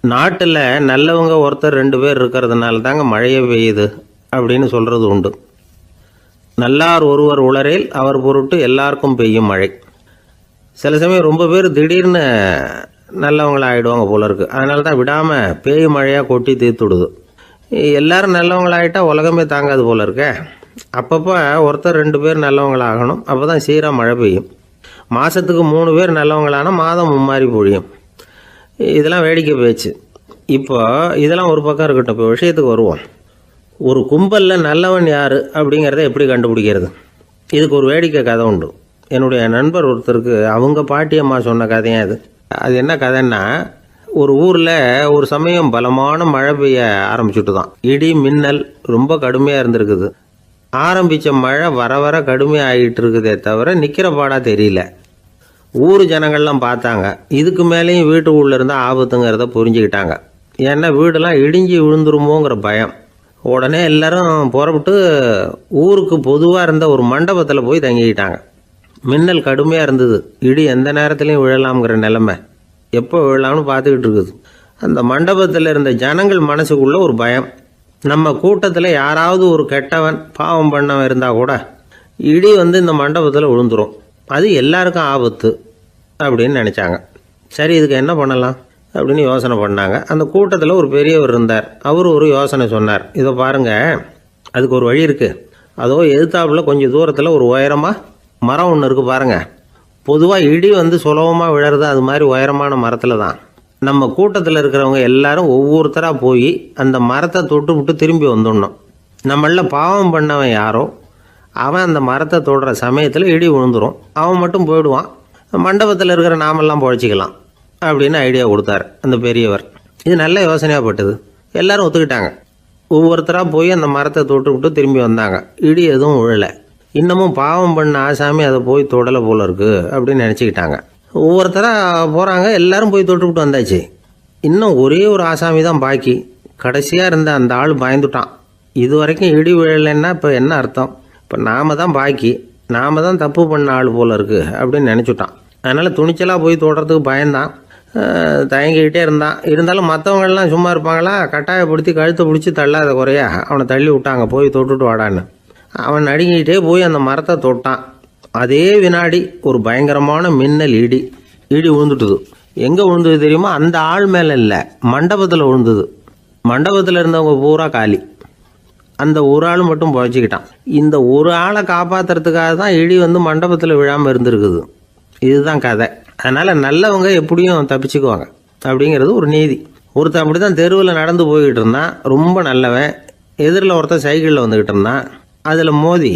நாட்டில் நல்லவங்க ஒருத்தர் 2 பேர் இருக்கிறதுனால தாங்க மழையே பெய்யுது அப்படின்னு சொல்கிறது உண்டு. நல்லார் ஒருவர் உளரேல் அவர் பொருட்டு எல்லாருக்கும் பெய்யும் மழை. சில சமயம் ரொம்ப பேர் திடீர்னு நல்லவங்களாகிடுவாங்க போல இருக்குது. அதனால தான் விடாமல் பேய் மழையாக கொட்டி தீர்த்துடுது. எல்லோரும் நல்லவங்களாகிட்டால் உலகமே தாங்காது போல இருக்க. அப்பப்போ ஒருத்தர் 2 பேர் நல்லவங்களாகணும். அப்போ தான் சீராக மழை பெய்யும். மாதத்துக்கு 3 பேர் நல்லவங்களானால் மாதம் மும்மாரி பொழியும். இதெல்லாம் வேடிக்கை பேச்சு. இப்போ இதெல்லாம் ஒரு பக்கம் இருக்கட்டும். இப்போ விஷயத்துக்கு வருவோம். ஒரு கும்பலில் நல்லவன் யார் அப்படிங்கிறத எப்படி கண்டுபிடிக்கிறது? இதுக்கு ஒரு வேடிக்கை கதை உண்டு. என்னுடைய நண்பர் ஒருத்தருக்கு அவங்க பாட்டியம்மா சொன்ன கதையாக அது என்ன கதைன்னா, ஒரு ஊரில் ஒரு சமயம் பலமான மழை பெய்ய ஆரம்பிச்சுட்டு தான். இடி மின்னல் ரொம்ப கடுமையாக இருந்திருக்குது. ஆரம்பித்த மழை வர வர கடுமையாக ஆகிட்டு இருக்குதே தவிர நிற்கிற பாடாக தெரியல. ஊர் ஜனங்கள்லாம் பார்த்தாங்க. இதுக்கு மேலேயும் வீட்டுக்குள்ளே இருந்தால் ஆபத்துங்கிறத புரிஞ்சுக்கிட்டாங்க. ஏன்னா வீடெல்லாம் இடிஞ்சி விழுந்துருமோங்கிற பயம். உடனே எல்லாரும் புறப்பட்டு ஊருக்கு பொதுவாக இருந்த ஒரு மண்டபத்தில் போய் தங்கிக்கிட்டாங்க. மின்னல் கடுமையாக இருந்தது. இடி எந்த நேரத்துலையும் விழலாம்ங்கிற நிலைமை. எப்போ விழலாம்னு பார்த்துக்கிட்டு இருக்குது. அந்த மண்டபத்தில் இருந்த ஜனங்கள் மனசுக்குள்ளே ஒரு பயம். நம்ம கூட்டத்தில் யாராவது ஒரு கெட்டவன் பாவம் பண்ணவன் இருந்தால் கூட இடி இந்த மண்டபத்தில் விழுந்துரும். அது எல்லாருக்கும் ஆபத்து அப்படின்னு நினச்சாங்க. சரி, இதுக்கு என்ன பண்ணலாம் அப்படின்னு யோசனை பண்ணாங்க. அந்த கூட்டத்தில் ஒரு பெரியவர் இருந்தார். அவர் ஒரு யோசனை சொன்னார். இதை பாருங்கள், அதுக்கு ஒரு வழி இருக்குது. அதோ எதிர்த்தாப்புல கொஞ்சம் தூரத்தில் ஒரு உயரமாக மரம் ஒன்று இருக்குது பாருங்கள். பொதுவாக இடி சுலபமாக விழறது அது மாதிரி உயரமான மரத்தில் தான். நம்ம கூட்டத்தில் இருக்கிறவங்க எல்லாரும் ஒவ்வொருத்தராக போய் அந்த மரத்தை தொட்டு விட்டு திரும்பி வந்துடணும். நம்மள பாவம் பண்ணவன் யாரோ அவன் அந்த மரத்தை தொடுற சமயத்தில் இடி விழுந்துடும். அவன் மட்டும் போயிடுவான். மண்டபத்தில் இருக்கிற நாமெல்லாம் பொழைச்சிக்கலாம் அப்படின்னு ஐடியா கொடுத்தார் அந்த பெரியவர். இது நல்ல யோசனையாக பட்டது. எல்லாரும் ஒத்துக்கிட்டாங்க. ஒவ்வொருத்தராக போய் அந்த மரத்தை தொட்டு விட்டு திரும்பி வந்தாங்க. இடி எதுவும் விழலை. இன்னமும் பாவம் பண்ண ஆசாமி அதை போய் தொடலை போல இருக்குது அப்படின்னு நினச்சிக்கிட்டாங்க. ஒவ்வொருத்தராக போகிறாங்க. எல்லாரும் போய் தொட்டு விட்டு வந்தாச்சு. இன்னும் ஒரே ஒரு ஆசாமி தான் பாக்கி. கடைசியாக இருந்த அந்த ஆள் பயந்துட்டான். இது வரைக்கும் இடி விழலைன்னா இப்போ என்ன அர்த்தம்? இப்போ நாம் தான் பாக்கி, நாம் தான் தப்பு பண்ண ஆள் போல இருக்குது அப்படின்னு நினச்சிட்டான். அதனால் துணிச்சலாக போய் தொடுறதுக்கு பயந்தான். தயங்கிக்கிட்டே இருந்தான். இருந்தாலும் மற்றவங்கள்லாம் சும்மா இருப்பாங்களா? கட்டாயப்படுத்தி கழுத்தை பிடிச்சி தள்ளாத குறையா அவனை தள்ளி விட்டாங்க. போய் தொட்டுட்டு வாடான்னு. அவன் நடுங்கிட்டே போய் அந்த மரத்தை தொட்டான். அதே வினாடி ஒரு பயங்கரமான மின்னல் இடி விழுந்துட்டுது. எங்கே விழுந்தது தெரியுமா? அந்த ஆள் மேலே இல்லை, மண்டபத்தில் விழுந்தது. மண்டபத்தில் இருந்தவங்க பூரா காலி. அந்த ஒரு ஆள் மட்டும் புழைச்சிக்கிட்டான். இந்த ஒரு ஆளை காப்பாற்றுறதுக்காக தான் இடி மண்டபத்தில் விழாமல் இருந்திருக்குது. இதுதான் கதை. அதனால் நல்லவங்க எப்படியும் தப்பிச்சுக்குவாங்க அப்படிங்கிறது ஒரு நீதி. ஒருத்தன் அப்படி தான் தெருவில் நடந்து போய்கிட்டு இருந்தான். ரொம்ப நல்லவன். எதிரில் ஒருத்தன் சைக்கிளில் வந்துக்கிட்டு இருந்தான். அதில் மோதி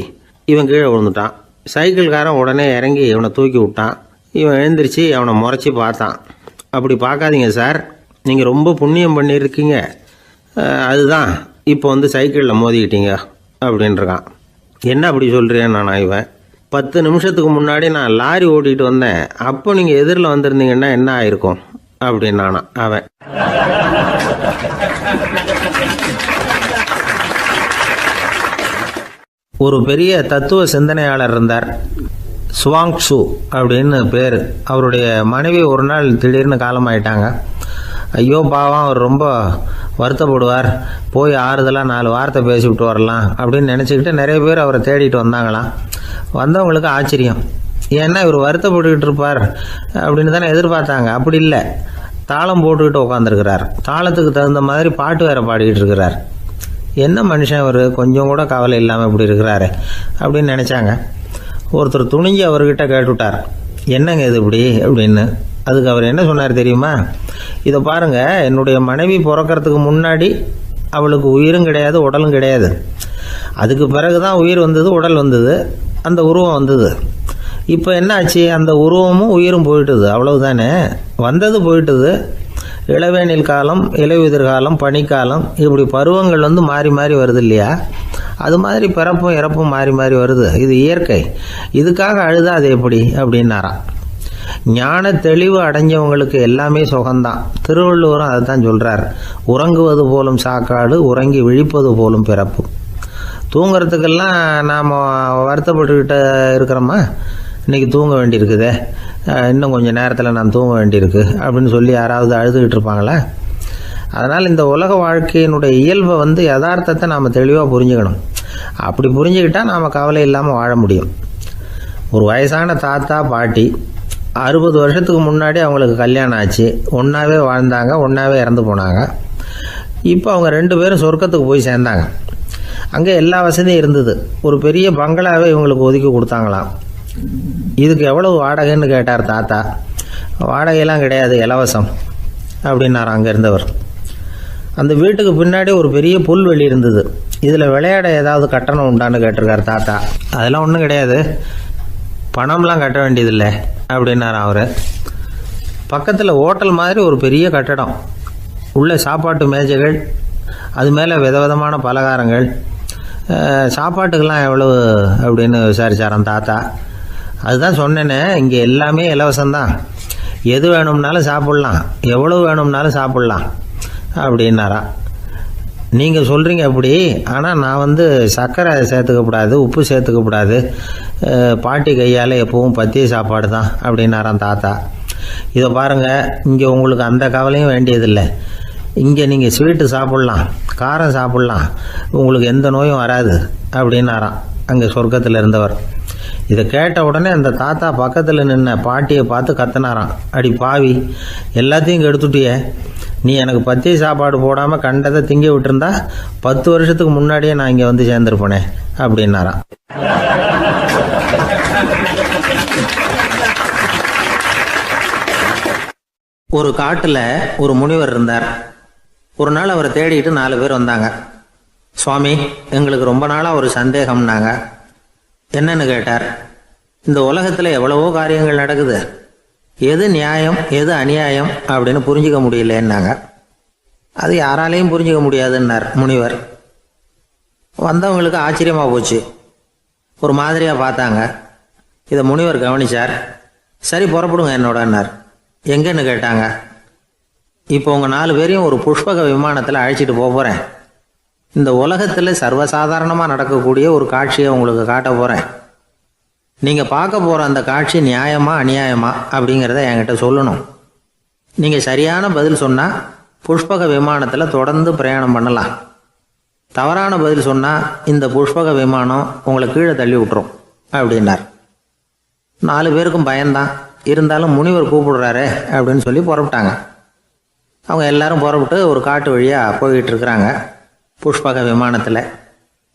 இவன் கீழே விழுந்துட்டான். சைக்கிள்காரன் உடனே இறங்கி இவனை தூக்கி விட்டான். இவன் எழுந்திரிச்சு அவனை முறைச்சி பார்த்தான். அப்படி பார்க்காதீங்க சார், நீங்கள் ரொம்ப புண்ணியம் பண்ணியிருக்கீங்க, அதுதான் இப்போ சைக்கிளில் மோதிக்கிட்டீங்க அப்படின்றான். என்ன அப்படி சொல்கிறேன் நான்? இவன் 10 நிமிஷத்துக்கு முன்னாடி நான் லாரி ஓட்டிகிட்டு வந்தேன், அப்போ நீங்கள் எதிரில் வந்திருந்தீங்கன்னா என்ன ஆயிருக்கும் அப்படின்னானா அவன். ஒரு பெரிய தத்துவ சிந்தனையாளர் இருந்தார். சுவாங் ட்சு அப்படின்னு பேர். அவருடைய மனைவி ஒரு நாள் திடீர்னு காலமாயிட்டாங்க. ஐயோ பாவம், அவர் ரொம்ப வருத்தப்படுவார். போய் ஆறுதலாக 4 வார்த்தை பேசிவிட்டு வரலாம் அப்படின்னு நினச்சிக்கிட்டு நிறைய பேர் அவரை தேடிட்டு வந்தாங்களாம். வந்தவங்களுக்கு ஆச்சரியம். ஏன்னா இவர் வருத்தப்பட்டுக்கிட்டு இருப்பார் அப்படின்னு தானே எதிர்பார்த்தாங்க. அப்படி இல்லை, தாளம் போட்டுக்கிட்டு உட்காந்துருக்கிறார். தாளத்துக்கு தகுந்த மாதிரி பாட்டு வேற பாடிக்கிட்டு இருக்கிறார். என்ன மனுஷன் அவர், கொஞ்சம் கூட கவலை இல்லாமல் இப்படி இருக்கிறாரு அப்படின்னு நினச்சாங்க. ஒருத்தர் துணிஞ்சு அவர்கிட்ட கேட்டுவிட்டார், என்னங்க இது இப்படி அப்படின்னு. அதுக்கு அவர் என்ன சொன்னார் தெரியுமா? இதை பாருங்கள், என்னுடைய மனைவி பிறக்கிறதுக்கு முன்னாடி அவளுக்கு உயிரும் கிடையாது, உடலும் கிடையாது. அதுக்கு பிறகு தான் உயிர் வந்தது, உடல் வந்தது, அந்த உருவம் வந்தது. இப்போ என்ன ஆச்சு? அந்த உருவமும் உயிரும் போயிட்டுது, அவ்வளவுதானே. வந்தது போயிட்டுது. இளவேனில் காலம், இலையுதிர் காலம், பனிக்காலம், இப்படி பருவங்கள் மாறி மாறி வருது இல்லையா? அது மாதிரி பிறப்பும் இறப்பும் மாறி மாறி வருது. இது இயற்கை. இதுக்காக அழுதா அது எப்படி அப்படின்னாராம். ஞான தெளிவு அடைஞ்சவங்களுக்கு எல்லாமே சுகம்தான். திருவள்ளுவரும் அதை தான் சொல்கிறார். உறங்குவது போலும் சாக்காடு, உறங்கி விழிப்பது போலும் பிறப்பு. தூங்குறதுக்கெல்லாம் நாம் வருத்தப்பட்டுக்கிட்ட இருக்கிறோமா? இன்றைக்கி தூங்க வேண்டியிருக்குதே, இன்னும் கொஞ்சம் நேரத்தில் நான் தூங்க வேண்டியிருக்கு அப்படின்னு சொல்லி யாராவது அழுதுகிட்டு இருப்பாங்களா? அதனால் இந்த உலக வாழ்க்கையினுடைய இயல்பை யதார்த்தத்தை நாம் தெளிவாக புரிஞ்சுக்கணும். அப்படி புரிஞ்சுக்கிட்டால் நாம் கவலை இல்லாமல் வாழ முடியும். ஒரு வயசான தாத்தா பாட்டி 60 வருஷத்துக்கு முன்னாடி அவங்களுக்கு கல்யாணம் ஆச்சு, ஒன்றாவே வாழ்ந்தாங்க, ஒன்றாவே இறந்து போனாங்க. இப்போ அவங்க 2 பேரும் சொர்க்கத்துக்கு போய் சேர்ந்தாங்க. அங்கே எல்லா வசதியும் இருந்தது. ஒரு பெரிய பங்களாவே இவங்களுக்கு ஒதுக்கி கொடுத்தாங்களாம். இதுக்கு எவ்வளவு வாடகைன்னு கேட்டார் தாத்தா. வாடகையெல்லாம் கிடையாது, இலவசம் அப்படின்னார் அங்கே இருந்தவர். அந்த வீட்டுக்கு பின்னாடி ஒரு பெரிய புல்வெளி இருந்தது. இதில் விளையாட ஏதாவது கட்டணம் உண்டான்னு கேட்டிருக்கார் தாத்தா. அதெல்லாம் ஒன்றும் கிடையாது, பணம்லாம் கட்ட வேண்டியதில்லை அப்படின்னார் அவர். பக்கத்தில் ஹோட்டல் மாதிரி ஒரு பெரிய கட்டடம், உள்ள சாப்பாட்டு மேஜைகள், அது மேலே விதவிதமான பலகாரங்கள். சாப்பாட்டுக்கெல்லாம் எவ்வளவு அப்படின்னு விசாரிச்சாராம் தாத்தா. அதுதான் சொன்னேனே, இங்கே எல்லாமே இலவசம்தான், எது வேணும்னாலும் சாப்பிட்லாம், எவ்வளவு வேணும்னாலும் சாப்பிட்லாம் அப்படின்னாராம். நீங்கள் சொல்கிறீங்க அப்படி, ஆனால் நான் சர்க்கரை சேர்த்துக்கக்கூடாது, உப்பு சேர்த்துக்கக்கூடாது, பாட்டி கையால் எப்பவும் பத்திய சாப்பாடு தான் அப்படின்னாராம் தாத்தா. இதை பாருங்கள், இங்கே உங்களுக்கு அந்த கவலையும் வேண்டியதில்லை. இங்கே நீங்கள் ஸ்வீட்டு சாப்பிட்லாம், காரம் சாப்பிட்லாம், உங்களுக்கு எந்த நோயும் வராது அப்படின்னாராம் அங்கே சொர்க்கத்தில் இருந்தவர். இதை கேட்ட உடனே அந்த தாத்தா பக்கத்தில் நின்ன பாட்டியை பார்த்து கத்தினாராம். அடி பாவி, எல்லாத்தையும் கெடுத்துட்டியே, நீ எனக்கு பத்திய சாப்பாடு போடாமல் கண்டதை திங்க விட்டுருந்தா 10 வருஷத்துக்கு முன்னாடியே நான் இங்கே சேர்ந்துருப்பேனே அப்படின்னாராம். ஒரு காட்டில் ஒரு முனிவர் இருந்தார். ஒரு நாள் அவரை தேடிட்டு 4 பேர் வந்தாங்க. சுவாமி, எங்களுக்கு ரொம்ப நாளாக ஒரு சந்தேகம்னாங்க. என்னன்னு கேட்டார். இந்த உலகத்தில் எவ்வளவோ காரியங்கள் நடக்குது, எது நியாயம் எது அநியாயம் அப்படின்னு புரிஞ்சிக்க முடியலன்னாங்க. அது யாராலையும் புரிஞ்சிக்க முடியாதுன்னார் முனிவர். வந்தவங்களுக்கு ஆச்சரியமாக போச்சு, ஒரு மாதிரியாக பார்த்தாங்க. இதை முனிவர் கவனிச்சார். சரி, புறப்படுங்க என்னோடன்னார். எங்கன்னு கேட்டாங்க. இப்போ உங்கள் 4 பேரையும் ஒரு புஷ்பக விமானத்தில் அழைச்சிட்டு போகிறேன். இந்த உலகத்தில் சர்வசாதாரணமாக நடக்கக்கூடிய ஒரு காட்சியை உங்களுக்கு காட்ட போகிறேன். நீங்கள் பார்க்க போகிற அந்த காட்சி நியாயமா அநியாயமா அப்படிங்கிறத என்கிட்ட சொல்லணும். நீங்கள் சரியான பதில் சொன்னால் புஷ்பக விமானத்தில் தொடர்ந்து பிரயாணம் பண்ணலாம். தவறான பதில் சொன்னால் இந்த புஷ்பக விமானம் உங்களை கீழே தள்ளி விட்டுரும் அப்படின்னார். 4 பேருக்கும் பயந்தான். இருந்தாலும் முனிவர் கூப்பிடுறாரு அப்படின்னு சொல்லி புறப்பட்டாங்க. அவங்க எல்லாரும் புறப்பட்டு ஒரு காட்டு வழியாக போய்கிட்டு இருக்கிறாங்க புஷ்பக விமானத்தில்.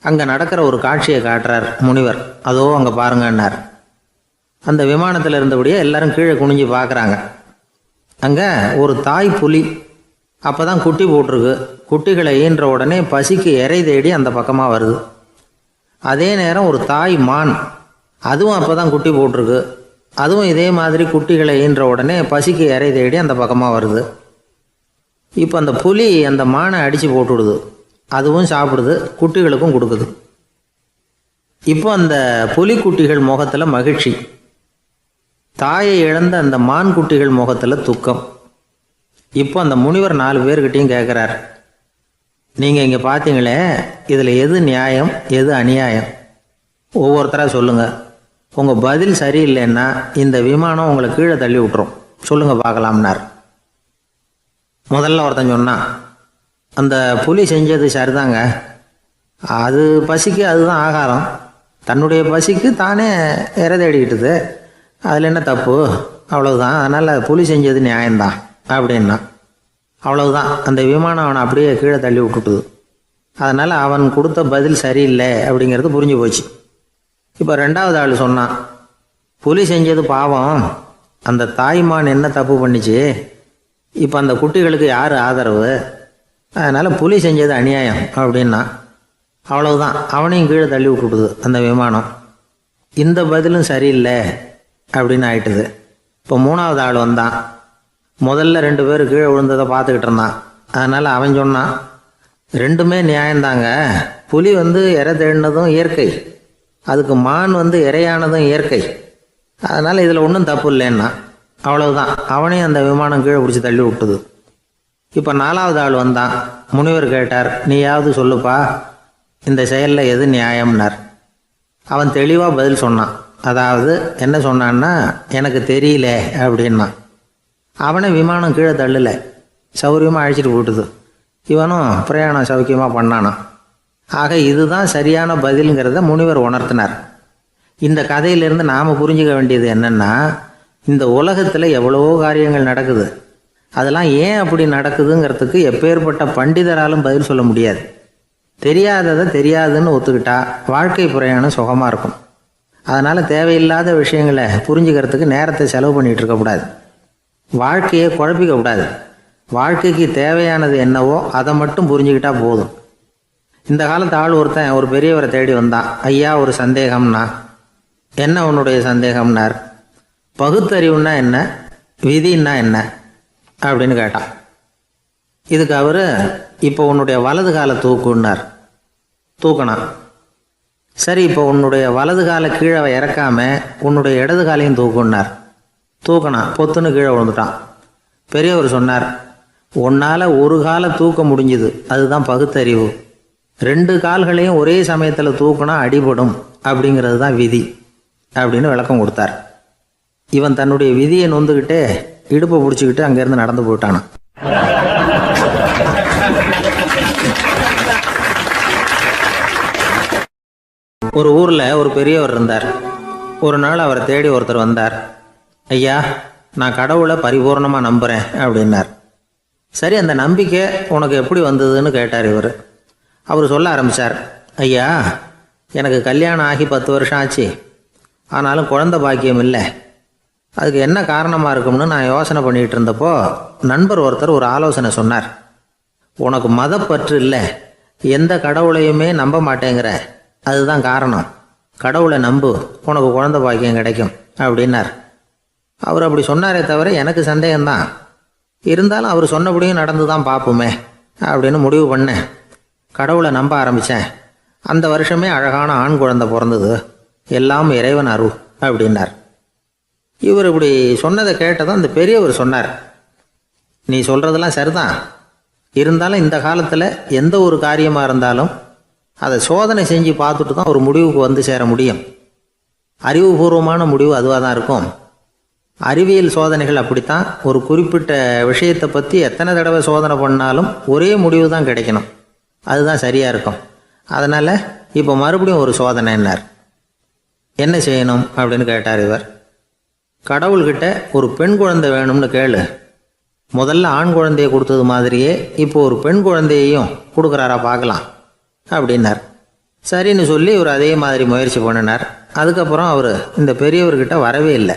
அங்கே நடக்கிற ஒரு காட்சியை காட்டுறார் முனிவர். அதோ அங்கே பாருங்கன்னார். அந்த விமானத்தில் இருந்தபடியே எல்லாரும் கீழே குனிஞ்சு பார்க்குறாங்க. அங்கே ஒரு தாய் புலி அப்போ தான் குட்டி போட்டிருக்கு. குட்டிகளை ஈன்ற உடனே பசிக்கு இறை தேடி அந்த பக்கமாக வருது. அதே நேரம் ஒரு தாய் மான், அதுவும் அப்போ தான் குட்டி போட்டிருக்கு. அதுவும் இதே மாதிரி குட்டிகளை ஈன்ற உடனே பசிக்கு இறை தேடி அந்த பக்கமாக வருது. இப்போ அந்த புலி அந்த மானை அடித்து போட்டுவிடுது. அதுவும் சாப்பிடுது, குட்டிகளுக்கும் கொடுக்குது. இப்போ அந்த புலிக்குட்டிகள் முகத்தில் மகிழ்ச்சி, தாயை இழந்த அந்த மான் குட்டிகள் முகத்தில் துக்கம். இப்போ அந்த முனிவர் 4 பேர்கிட்டையும் கேட்குறார், நீங்கள் இங்கே பார்த்தீங்களே, இதில் எது நியாயம் எது அநியாயம் ஒவ்வொருத்தராக சொல்லுங்கள். உங்கள் பதில் சரியில்லைன்னா இந்த விமானம் உங்களை கீழே தள்ளி விட்டுரும், சொல்லுங்கள் பார்க்கலாம்னார். முதல்ல ஒருத்தன் சொன்னான், அந்த புலி செஞ்சது சரிதாங்க, அது பசிக்கு அதுதான் ஆகாரம், தன்னுடைய பசிக்கு தானே இறை தேடிக்கிட்டுது, அதில் என்ன தப்பு, அவ்வளவுதான், அதனால் புலி செஞ்சது நியாயம்தான் அப்படின்னா. அவ்வளவுதான், அந்த விமானம் அவனை அப்படியே கீழே தள்ளி விட்டுட்டுது. அதனால் அவன் கொடுத்த பதில் சரியில்லை அப்படிங்கிறது புரிஞ்சு போச்சு. இப்போ 2வது ஆள் சொன்னான், புலி செஞ்சது பாவம், அந்த தாய்மான் என்ன தப்பு பண்ணிச்சு, இப்போ அந்த குட்டிகளுக்கு யார் ஆதரவு, அதனால் புலி செஞ்சது அநியாயம் அப்படின்னா. அவ்வளவுதான், அவனையும் கீழே தள்ளி விட்டுடுது அந்த விமானம். இந்த பதிலும் சரியில்லை அப்படின்னு ஆயிட்டுது. இப்போ 3வது ஆள் வந்தான். முதல்ல 2 பேர் கீழே விழுந்ததை பார்த்துக்கிட்டு இருந்தான். அதனால் அவன் சொன்னான், ரெண்டுமே நியாயம்தாங்க, புலி இறை தேடினதும் இயற்கை, அதுக்கு மான் இறையானதும் இயற்கை, அதனால் இதில் ஒன்றும் தப்பு இல்லைன்னா. அவ்வளவுதான், அவனையும் அந்த விமானம் கீழே பிடிச்சி தள்ளி விட்டுது. இப்போ 4வது ஆள் வந்தான். முனிவர் கேட்டார், நீயாவது சொல்லுப்பா, இந்த செயலில் எது நியாயம்னார். அவன் தெளிவாக பதில் சொன்னான். அதாவது என்ன சொன்னான்னா, எனக்கு தெரியல அப்படின்னா. அவனை விமானம் கீழே தள்ளலை, சௌரியமாக அழைச்சிட்டு போட்டுது. இவனும் பிரயாணம் சௌக்கியமாக பண்ணானான். ஆக இதுதான் சரியான பதிலுங்கிறத முனிவர் உணர்த்தினார். இந்த கதையிலிருந்து நாம் புரிஞ்சுக்க வேண்டியது என்னென்னா, இந்த உலகத்தில் எவ்வளவோ காரியங்கள் நடக்குது. அதெல்லாம் ஏன் அப்படி நடக்குதுங்கிறதுக்கு எப்பேற்பட்ட பண்டிதராலும் பதில் சொல்ல முடியாது. தெரியாததை தெரியாதுன்னு ஒத்துக்கிட்டா வாழ்க்கை பிரயாணம் சுகமாக இருக்கும். அதனால் தேவையில்லாத விஷயங்களை புரிஞ்சுக்கிறதுக்கு நேரத்தை செலவு பண்ணிகிட்டு இருக்கக்கூடாது. வாழ்க்கையை குழப்பிக்க கூடாது. வாழ்க்கைக்கு தேவையானது என்னவோ அதை மட்டும் புரிஞ்சுக்கிட்டா போதும். இந்த காலத்து ஆள் ஒருத்தன் ஒரு பெரியவரை தேடி வந்தான். ஐயா, ஒரு சந்தேகம்னா. என்ன உன்னுடைய சந்தேகம்னார். பகுத்தறிவுன்னா என்ன, விதின்னா என்ன அப்படின்னு கேட்டான். இதுக்கு அவர், இப்போ உன்னுடைய வலது காலை தூக்குன்னார். தூக்கினான். சரி, இப்போ உன்னுடைய வலது காலை கீழே இறக்காம உன்னுடைய இடது காலையும் தூக்குன்னார். தூக்கினான். பொத்துன்னு கீழே விழுந்துட்டான். பெரியவர் சொன்னார், உன்னால் ஒரு காலை தூக்க முடிஞ்சுது, அதுதான் பகுத்தறிவு. 2 கால்களையும் ஒரே சமயத்தில் தூக்குனா அடிபடும், அப்படிங்கிறது தான் விதி அப்படின்னு விளக்கம் கொடுத்தார். இவன் தன்னுடைய விதியை நொந்துக்கிட்டே இடுப்பை பிடிச்சிக்கிட்டு அங்கேருந்து நடந்து போயிட்டானான். ஒரு ஊரில் ஒரு பெரியவர் இருந்தார். ஒரு நாள் அவரை தேடி ஒருத்தர் வந்தார். ஐயா, நான் கடவுளை பரிபூர்ணமாக நம்புகிறேன் அப்படின்னார். சரி, அந்த நம்பிக்கை உனக்கு எப்படி வந்ததுன்னு கேட்டார் இவர். அவர் சொல்ல ஆரம்பித்தார். ஐயா, எனக்கு கல்யாணம் ஆகி 10 வருஷம் ஆச்சு. ஆனாலும் குழந்தை பாக்கியம் இல்லை. அதுக்கு என்ன காரணமாக இருக்கும்னு நான் யோசனை பண்ணிகிட்டு இருந்தப்போ நண்பர் ஒருத்தர் ஒரு ஆலோசனை சொன்னார். உனக்கு மதப்பற்று இல்லை, எந்த கடவுளையுமே நம்ப மாட்டேங்கிற, அதுதான் காரணம். கடவுளை நம்பு, உனக்கு குழந்தை பாக்கியம் கிடைக்கும் அப்படின்னார். அவர் அப்படி சொன்னாரே தவிர எனக்கு சந்தேகம்தான். இருந்தாலும் அவர் சொன்னபடியும் நடந்து தான் பார்ப்போமே அப்படின்னு முடிவு பண்ணேன். கடவுளை நம்ப ஆரம்பித்தேன். அந்த வருஷமே அழகான ஆண் குழந்தை பிறந்தது. எல்லாம் இறைவன் அருள் அப்படின்னார். இவர் இப்படி சொன்னதை கேட்டதும் அந்த பெரியவர் சொன்னார், நீ சொல்கிறதெல்லாம் சரிதான். இருந்தாலும் இந்த காலத்தில் எந்த ஒரு காரியமாக இருந்தாலும் அதை சோதனை செஞ்சு பார்த்துட்டு தான் ஒரு முடிவுக்கு வந்து சேர முடியும். அறிவுபூர்வமான முடிவு அதுவாக தான் இருக்கும். அறிவியல் சோதனைகள் அப்படித்தான். ஒரு குறிப்பிட்ட விஷயத்தை பற்றி எத்தனை தடவை சோதனை பண்ணாலும் ஒரே முடிவு தான் கிடைக்கணும். அதுதான் சரியாக இருக்கும். அதனால் இப்போ மறுபடியும் ஒரு சோதனை என்னார். என்ன செய்யணும் அப்படின்னு கேட்டார் இவர். கடவுள்கிட்ட ஒரு பெண் குழந்தை வேணும்னு கேளு. முதல்ல ஆண் குழந்தையை கொடுத்தது மாதிரியே இப்போ ஒரு பெண் குழந்தையையும் கொடுக்குறாரா பார்க்கலாம் அப்படின்னார். சரின்னு சொல்லி இவர் அதே மாதிரி முயற்சி பண்ணினார். அதுக்கப்புறம் அவர் இந்த பெரியவர்கிட்ட வரவே இல்லை.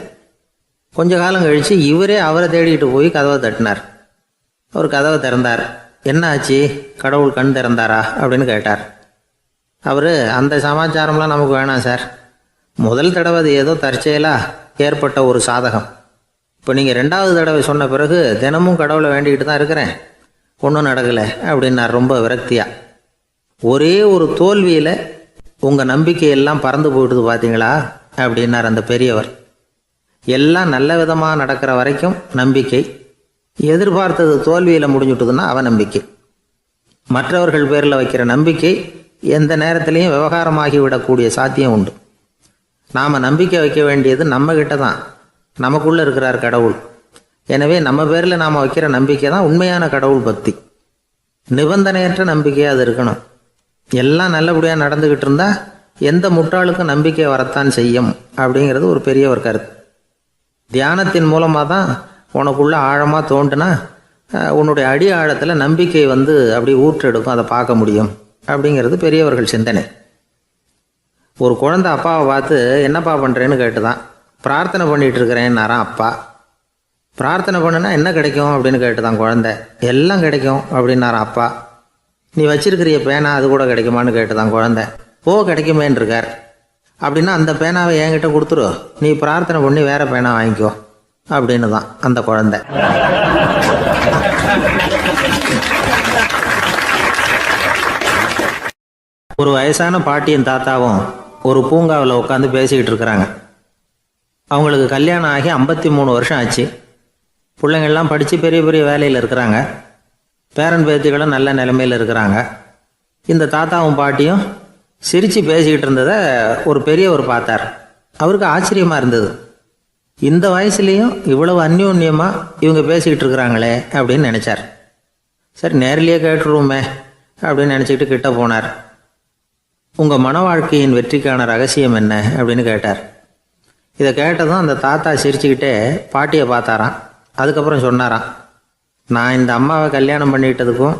கொஞ்ச காலம் கழித்து இவரே அவரை தேடிக்கிட்டு போய் கதவை தட்டினார். அவர் கதவை திறந்தார். என்ன ஆச்சு, கடவுள் கண் திறந்தாரா அப்படின்னு கேட்டார். அவர், அந்த சமாச்சாரம்லாம் நமக்கு வேணாம் சார். முதல் தடவை அது ஏதோ தற்செயலாக ஏற்பட்ட ஒரு சாதகம். இப்போ நீங்கள் 2வது தடவை சொன்ன பிறகு தினமும் கடவுளை வேண்டிக்கிட்டு தான் இருக்கிறேன், ஒன்றும் நடக்கலை அப்படின்னார் ரொம்ப விரக்தியாக. ஒரே ஒரு தோல்வியில் உங்கள் நம்பிக்கையெல்லாம் பறந்து போயிடுது பார்த்தீங்களா அப்படின்னார் அந்த பெரியவர். எல்லாம் நல்ல விதமாக நடக்கிற வரைக்கும் நம்பிக்கை, எதிர்பார்த்தது தோல்வியில் முடிஞ்சுட்டுதுன்னா அவநம்பிக்கை. மற்றவர்கள் பேரில் வைக்கிற நம்பிக்கை எந்த நேரத்திலையும் விவகாரமாகி விடக்கூடிய சாத்தியம் உண்டு. நாம் நம்பிக்கை வைக்க வேண்டியது நம்மக்கிட்ட தான். நமக்குள்ளே இருக்கிறார் கடவுள். எனவே நம்ம பேரில் நாம் வைக்கிற நம்பிக்கை தான் உண்மையான கடவுள் பக்தி. நிபந்தனையற்ற நம்பிக்கையாக அது இருக்கணும். எல்லாம் நல்லபடியாக நடந்துக்கிட்டு இருந்தால் எந்த முட்டாளுக்கும் நம்பிக்கை வரத்தான் செய்யும் அப்படிங்கிறது ஒரு பெரிய ஒரு கருத்து. தியானத்தின் மூலமாக தான் உனக்குள்ளே ஆழமாக தோண்டுனா உன்னுடைய அடி ஆழத்தில் நம்பிக்கை வந்து அப்படி ஊற்றெடுக்கும், அதை பார்க்க முடியும் அப்படிங்கிறது பெரியவர்கள் சிந்தனை. ஒரு குழந்தை அப்பாவை பார்த்து என்னப்பா பண்ணுறேன்னு கேட்டுதான். பிரார்த்தனை பண்ணிகிட்டு இருக்கிறேன்னாரான் அப்பா. பிரார்த்தனை பண்ணுனா என்ன கிடைக்கும் அப்படின்னு கேட்டுதான் குழந்தை. எல்லாம் கிடைக்கும் அப்படின்னாரான் அப்பா. நீ வச்சிருக்கிறிய பேனா அது கூட கிடைக்குமான்னு கேட்டுதான் குழந்தை. ஓ, கிடைக்குமேன்னு இருக்கார். அப்படின்னா அந்த பேனாவை என்கிட்ட கொடுத்துரு, நீ பிரார்த்தனை பண்ணி வேற பேனா வாங்கிக்கோ அப்படின்னு தான் அந்த குழந்தை. ஒரு வயசான பாட்டியின் தாத்தாவும் ஒரு பூங்காவில் உட்காந்து பேசிக்கிட்டு இருக்கிறாங்க. அவங்களுக்கு கல்யாணம் ஆகி 53 வருஷம் ஆச்சு. பிள்ளைங்கள்லாம் படித்து பெரிய பெரிய வேலையில் இருக்கிறாங்க. பேரன் பேத்திகளும் நல்ல நிலைமையில் இருக்கிறாங்க. இந்த தாத்தாவும் பாட்டியும் சிரித்து பேசிக்கிட்டு இருந்ததை ஒரு பெரியவர் பார்த்தார். அவருக்கு ஆச்சரியமாக இருந்தது. இந்த வயசுலேயும் இவ்வளவு அந்யோன்யமாக இவங்க பேசிக்கிட்டு இருக்கிறாங்களே அப்படின்னு நினச்சார். சரி நேரிலேயே கேட்டுருவோமே அப்படின்னு நினச்சிக்கிட்டு கிட்ட போனார். உங்கள் மன வாழ்க்கையின் வெற்றிக்கான ரகசியம் என்ன அப்படின்னு கேட்டார். இதை கேட்டதும் அந்த தாத்தா சிரிச்சுக்கிட்டே பாட்டியை பார்த்தாராம். அதுக்கப்புறம் சொன்னாராம், நான் இந்த அம்மாவை கல்யாணம் பண்ணிட்டதுக்கும்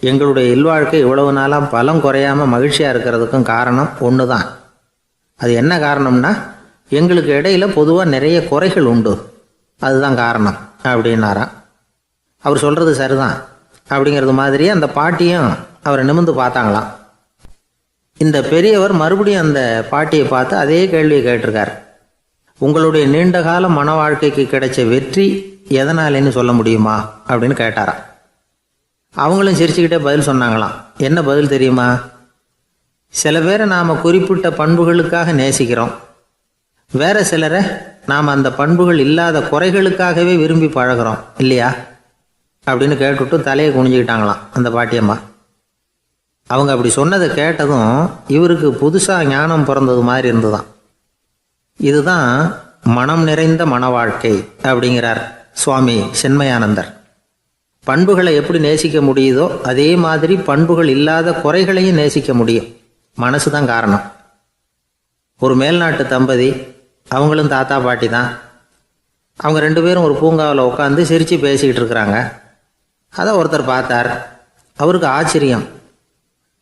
எங்களுடைய இல்வாழ்க்கை இவ்வளவு நாளாக பலம் குறையாமல் மகிழ்ச்சியாக இருக்கிறதுக்கும் காரணம் ஒன்று தான். அது என்ன காரணம்னா, எங்களுக்கு இடையில பொதுவாக நிறைய குறைகள் உண்டு, அதுதான் காரணம் அப்படின்னாராம். அவர் சொல்கிறது சரிதான் அப்படிங்கிறது மாதிரியே அந்த பாட்டியும் அவரை நிமிர்ந்து பார்த்தாங்களாம். இந்த பெரியவர் மறுபடியும் அந்த பாட்டியை பார்த்து அதே கேள்வியை கேட்டிருக்கார். உங்களுடைய நீண்டகால மன வாழ்க்கைக்கு கிடைச்ச வெற்றி எதனாலேன்னு சொல்ல முடியுமா அப்படின்னு கேட்டாராம். அவங்களும் சிரிச்சுக்கிட்டே பதில் சொன்னாங்களாம். என்ன பதில் தெரியுமா? சில பேரை நாம் குறிப்பிட்ட பண்புகளுக்காக நேசிக்கிறோம், வேற சிலரை நாம் அந்த பண்புகள் இல்லாத குறைகளுக்காகவே விரும்பி பழகிறோம் இல்லையா அப்படின்னு கேட்டுவிட்டு தலையை குனிஞ்சுக்கிட்டாங்களாம் அந்த பாட்டியம்மா. அவங்க அப்படி சொன்னதை கேட்டதும் இவருக்கு புதுசாக ஞானம் பிறந்தது மாதிரி இருந்துதான். இதுதான் மனம் நிறைந்த மன வாழ்க்கை அப்படிங்கிறார் சுவாமி சென்மயானந்தர். பண்புகளை எப்படி நேசிக்க முடியுதோ அதே மாதிரி பண்புகள் இல்லாத குறைகளையும் நேசிக்க முடியும். மனசு தான் காரணம். ஒரு மேல்நாட்டு தம்பதி, அவங்களும் தாத்தா பாட்டி தான். அவங்க 2 பேரும் ஒரு பூங்காவில் உட்காந்து சிரித்து பேசிக்கிட்டு இருக்கிறாங்க. அதை ஒருத்தர் பார்த்தார். அவருக்கு ஆச்சரியம்,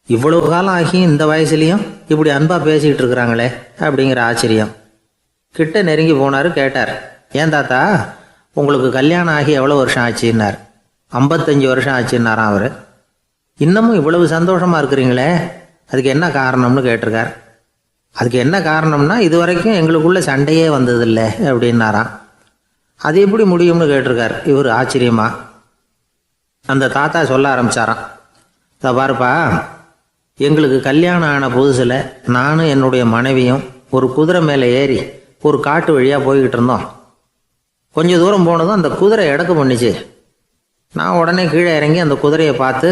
இவ்வளவு காலம் ஆகி இந்த வயசுலேயும் இப்படி அன்பாக பேசிக்கிட்டு இருக்கிறாங்களே அப்படிங்கிற ஆச்சரியம். கிட்ட நெருங்கி போனார். கேட்டார், ஏன் தாத்தா உங்களுக்கு கல்யாணம் ஆகி எவ்வளோ வருஷம் ஆச்சுன்னார். 55 வருஷம் ஆச்சுன்னாராம் அவர். இன்னமும் இவ்வளவு சந்தோஷமாக இருக்கிறீங்களே, அதுக்கு என்ன காரணம்னு கேட்டிருக்கார். அதுக்கு என்ன காரணம்னா, இது வரைக்கும் எங்களுக்குள்ள சண்டையே வந்ததில்லை அப்படின்னாராம். அது எப்படி முடியும்னு கேட்டிருக்கார் இவர் ஆச்சரியமா. அந்த தாத்தா சொல்ல ஆரம்பிச்சாராம், இதை பாருப்பா, எங்களுக்கு கல்யாணம் ஆன புதுசில் நானும் என்னுடைய மனைவியும் ஒரு குதிரை மேலே ஏறி ஒரு காட்டு வழியாக போய்கிட்டு இருந்தோம். கொஞ்சம் தூரம் போனதும் அந்த குதிரை எடக்கு பண்ணிச்சு. நான் உடனே கீழே இறங்கி அந்த குதிரையை பார்த்து,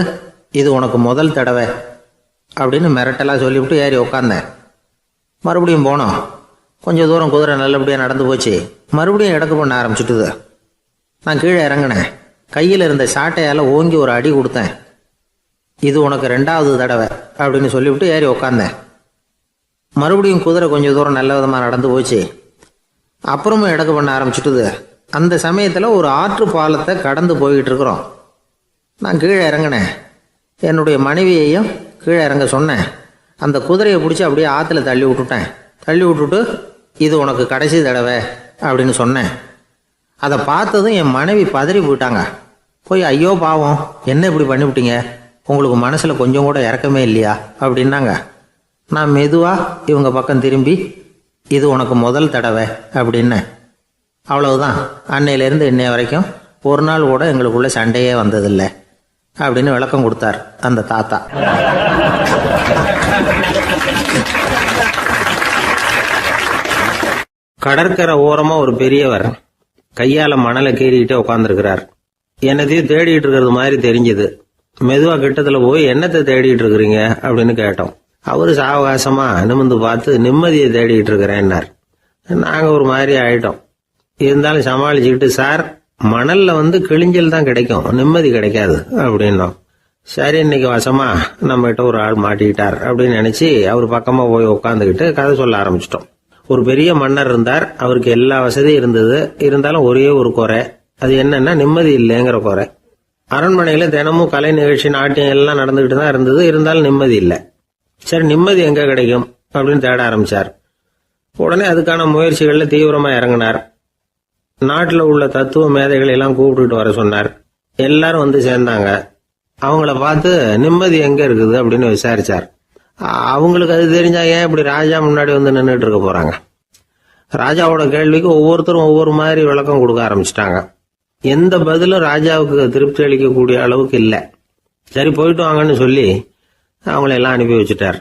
இது உனக்கு முதல் தடவை அப்படின்னு மிரட்டலாக சொல்லிவிட்டு ஏறி உக்காந்தேன். மறுபடியும் போனோம். கொஞ்சம் தூரம் குதிரை நல்லபடியாக நடந்து போச்சு. மறுபடியும் எடக்கு பண்ண ஆரம்பிச்சுட்டுது. நான் கீழே இறங்கினேன். கையில் இருந்த சாட்டையால் ஓங்கி ஒரு அடி கொடுத்தேன். இது உனக்கு 2வது தடவை அப்படின்னு சொல்லிவிட்டு ஏறி உக்காந்தேன். மறுபடியும் குதிரை கொஞ்சம் தூரம் நல்ல விதமாக நடந்து போச்சு. அப்புறமும் எடக்கு பண்ண ஆரம்பிச்சுட்டுது. அந்த சமயத்தில் ஒரு ஆற்று பாலத்தை கடந்து போய்கிட்டு இருக்கிறோம். நான் கீழே இறங்கினேன். என்னுடைய மனைவியையும் கீழே இறங்க சொன்னேன். அந்த குதிரையை பிடிச்சி அப்படியே ஆற்றுல தள்ளி விட்டுட்டேன். தள்ளி விட்டுட்டு, இது உனக்கு கடைசி தடவை அப்படின்னு சொன்னேன். அதை பார்த்ததும் என் மனைவி பதறி போயிட்டாங்க. போய், ஐயோ பாவம், என்ன இப்படி பண்ணிவிட்டீங்க, உங்களுக்கு மனசில் கொஞ்சம் கூட இறக்கமே இல்லையா அப்படின்னாங்க. நான் மெதுவாக இவங்க பக்கம் திரும்பி, இது உனக்கு முதல் தடவை அப்படின்னேன். அவ்வளவுதான், அன்னையிலேருந்து இன்னைய வரைக்கும் ஒரு நாள் கூட எங்களுக்குள்ள சண்டையே வந்ததில்லை அப்படின்னு விளக்கம் கொடுத்தார் அந்த தாத்தா. கடற்கரை ஓரமா ஒரு பெரியவர் கையால மணலை கீறிக்கிட்டே உட்காந்துருக்கிறார். என்னத்தையும் தேடிட்டு இருக்கிறது மாதிரி தெரிஞ்சது. மெதுவா கிட்டத்துல போய், என்னத்தை தேடிட்டு இருக்கிறீங்க அப்படின்னு கேட்டோம். அவரு சாவகாசமா நிமிர்ந்து பார்த்து, நிம்மதியை தேடிட்டு இருக்கிறேன்னார். நாங்க ஒரு மாதிரி ஆயிட்டோம். இருந்தாலும் சமாளிச்சுக்கிட்டு, சார் மணல்ல கிழிஞ்சல் தான் கிடைக்கும், நிம்மதி கிடைக்காது அப்படின்னோம். சரி, இன்னைக்கு வசமா நம்ம கிட்ட ஒரு ஆள் மாட்டிக்கிட்டார் அப்படின்னு நினைச்சு அவர் பக்கமா போய் உட்காந்துக்கிட்டு கதை சொல்ல ஆரம்பிச்சிட்டோம். ஒரு பெரிய மன்னர் இருந்தார். அவருக்கு எல்லா வசதியும் இருந்தது. இருந்தாலும் ஒரே ஒரு குறை. அது என்னன்னா, நிம்மதி இல்லைங்கிற குறை. அரண்மனையில தினமும் கலை நிகழ்ச்சி, நாட்டியம் எல்லாம் நடந்துகிட்டு தான் இருந்தது. இருந்தாலும் நிம்மதி இல்லை. சரி, நிம்மதி எங்க கிடைக்கும் அப்படின்னு தேட ஆரம்பிச்சார். உடனே அதுக்கான முயற்சிகள்ல தீவிரமா இறங்கினார். நாட்டில் உள்ள தத்துவ மேதைகளை எல்லாம் கூப்பிட்டுட்டு வர சொன்னார். எல்லாரும் சேர்ந்தாங்க. அவங்கள பார்த்து, நிம்மதி எங்க இருக்குது அப்படின்னு விசாரிச்சார். அவங்களுக்கு அது தெரிஞ்சா ஏன் இப்படி ராஜா முன்னாடி நின்றுட்டு இருக்க போறாங்க? ராஜாவோட கேள்விக்கு ஒவ்வொருத்தரும் ஒவ்வொரு மாதிரி விளக்கம் கொடுக்க ஆரம்பிச்சிட்டாங்க. எந்த பதிலும் ராஜாவுக்கு திருப்தி அளிக்கக்கூடிய அளவுக்கு இல்லை. சரி, போயிட்டு வாங்கன்னு சொல்லி அவங்களெல்லாம் அனுப்பி வச்சுட்டார்.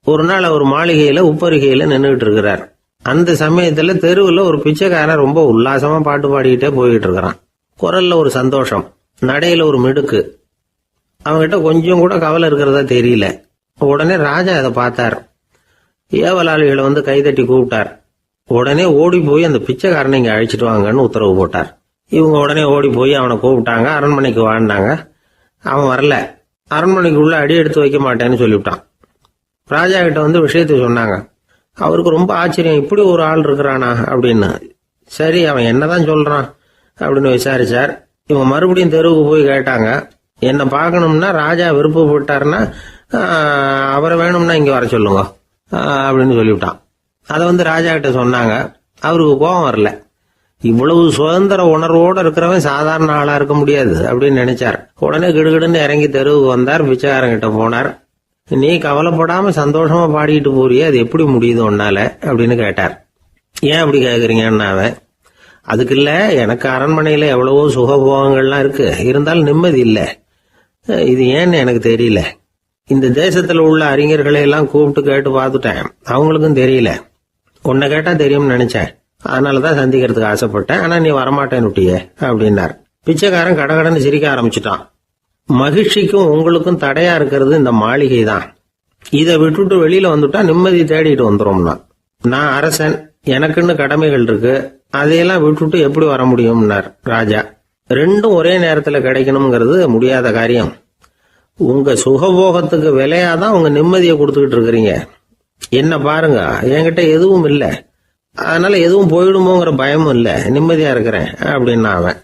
ஒரு நாள் அவர் மாளிகையில உப்பருகையில நின்றுட்டு இருக்கிறார். அந்த சமயத்துல தெருவில் ஒரு பிச்சைக்காரன் ரொம்ப உல்லாசமா பாட்டு பாடிக்கிட்டே போய்கிட்டு இருக்கிறான். குரல்ல ஒரு சந்தோஷம், நடையில ஒரு மிடுக்கு. அவங்ககிட்ட கொஞ்சம் கூட கவலை இருக்கிறதா தெரியல. உடனே ராஜா அதை பார்த்தார். ஏவலாளிகளை கைதட்டி கூப்பிட்டார். உடனே ஓடி போய் அந்த பிச்சைக்காரனை இங்க அழைச்சிட்டு வாங்கன்னு உத்தரவு போட்டார். இவங்க உடனே ஓடி போய் அவனை கூப்பிட்டாங்க. அரண்மனைக்கு வாழ்ந்தாங்க. அவன் வரல. அரண்மனைக்குள்ள அடி எடுத்து வைக்க மாட்டேன்னு சொல்லிவிட்டான். ராஜா கிட்ட வந்து விஷயத்தை சொன்னாங்க. அவருக்கு ரொம்ப ஆச்சரியம், இப்படி ஒரு ஆள் இருக்கிறானா அப்படின்னு. சரி, அவன் என்னதான் சொல்றான் அப்படின்னு விசாரிச்சார். இவங்க மறுபடியும் தெருவுக்கு போய் கேட்டாங்க. என்ன பார்க்கணும்னா ராஜா விருப்பப்பட்டாருன்னா அவரை வேணும்னா இங்க வர சொல்லுங்க அப்படின்னு சொல்லிவிட்டான். அதை வந்து ராஜா கிட்ட சொன்னாங்க. அவருக்கு கோபம் வரல. இவ்வளவு சுதந்திர உணர்வோடு இருக்கிறவன் சாதாரண ஆளா இருக்க முடியாது அப்படின்னு நினைச்சார். உடனே கிடுகிடுன்னு இறங்கி தெருவுக்கு வந்தார். பிச்சைக்காரங்கிட்ட போனார். நீ கவலைப்படாம சந்தோஷமா பாடிட்டு போறியே, அது எப்படி முடியுது உன்னால அப்படின்னு கேட்டார். ஏன் அப்படி கேக்குறீங்கன்னு அவன், அதுக்கு இல்ல, எனக்கு அரண்மனையில எவ்வளவோ சுகபோகங்கள்லாம் இருக்கு, இருந்தாலும் நிம்மதி இல்ல. இது ஏன்னு எனக்கு தெரியல. இந்த தேசத்துல உள்ள அறிஞர்களை எல்லாம் கூப்பிட்டு கேட்டு பார்த்துட்டேன், அவங்களுக்கும் தெரியல. உன்னை கேட்டா தெரியும்னு நினைச்சேன், அதனாலதான் சந்திக்கிறதுக்கு ஆசைப்பட்டேன். ஆனா நீ வரமாட்டேன்னு விட்டியே அப்படின்னார். பிச்சைக்காரன் கடகடன்னு சிரிக்க ஆரம்பிச்சுட்டான். மகிழ்ச்சிக்கும் உங்களுக்கும் தடையா இருக்கிறது இந்த மாளிகை தான். இதை விட்டுட்டு வெளியில வந்துட்டா நிம்மதி தேடிட்டு வந்துரும்னா. நான் அரசன், எனக்குன்னு கடமைகள் இருக்கு, அதையெல்லாம் விட்டுட்டு எப்படி வர முடியும்னார் ராஜா. ரெண்டும் ஒரே நேரத்துல கிடைக்கணுங்கிறது முடியாத காரியம். உங்க சுகபோகத்துக்கு விலையாதான் உங்க நிம்மதியை கொடுத்துக்கிட்டு இருக்கிறீங்க. என்ன பாருங்க, என்கிட்ட எதுவும் இல்ல, அதனால எதுவும் போயிடுமோங்கிற பயமும் இல்ல, நிம்மதியா இருக்கிறேன் அப்படின்னா அவன்.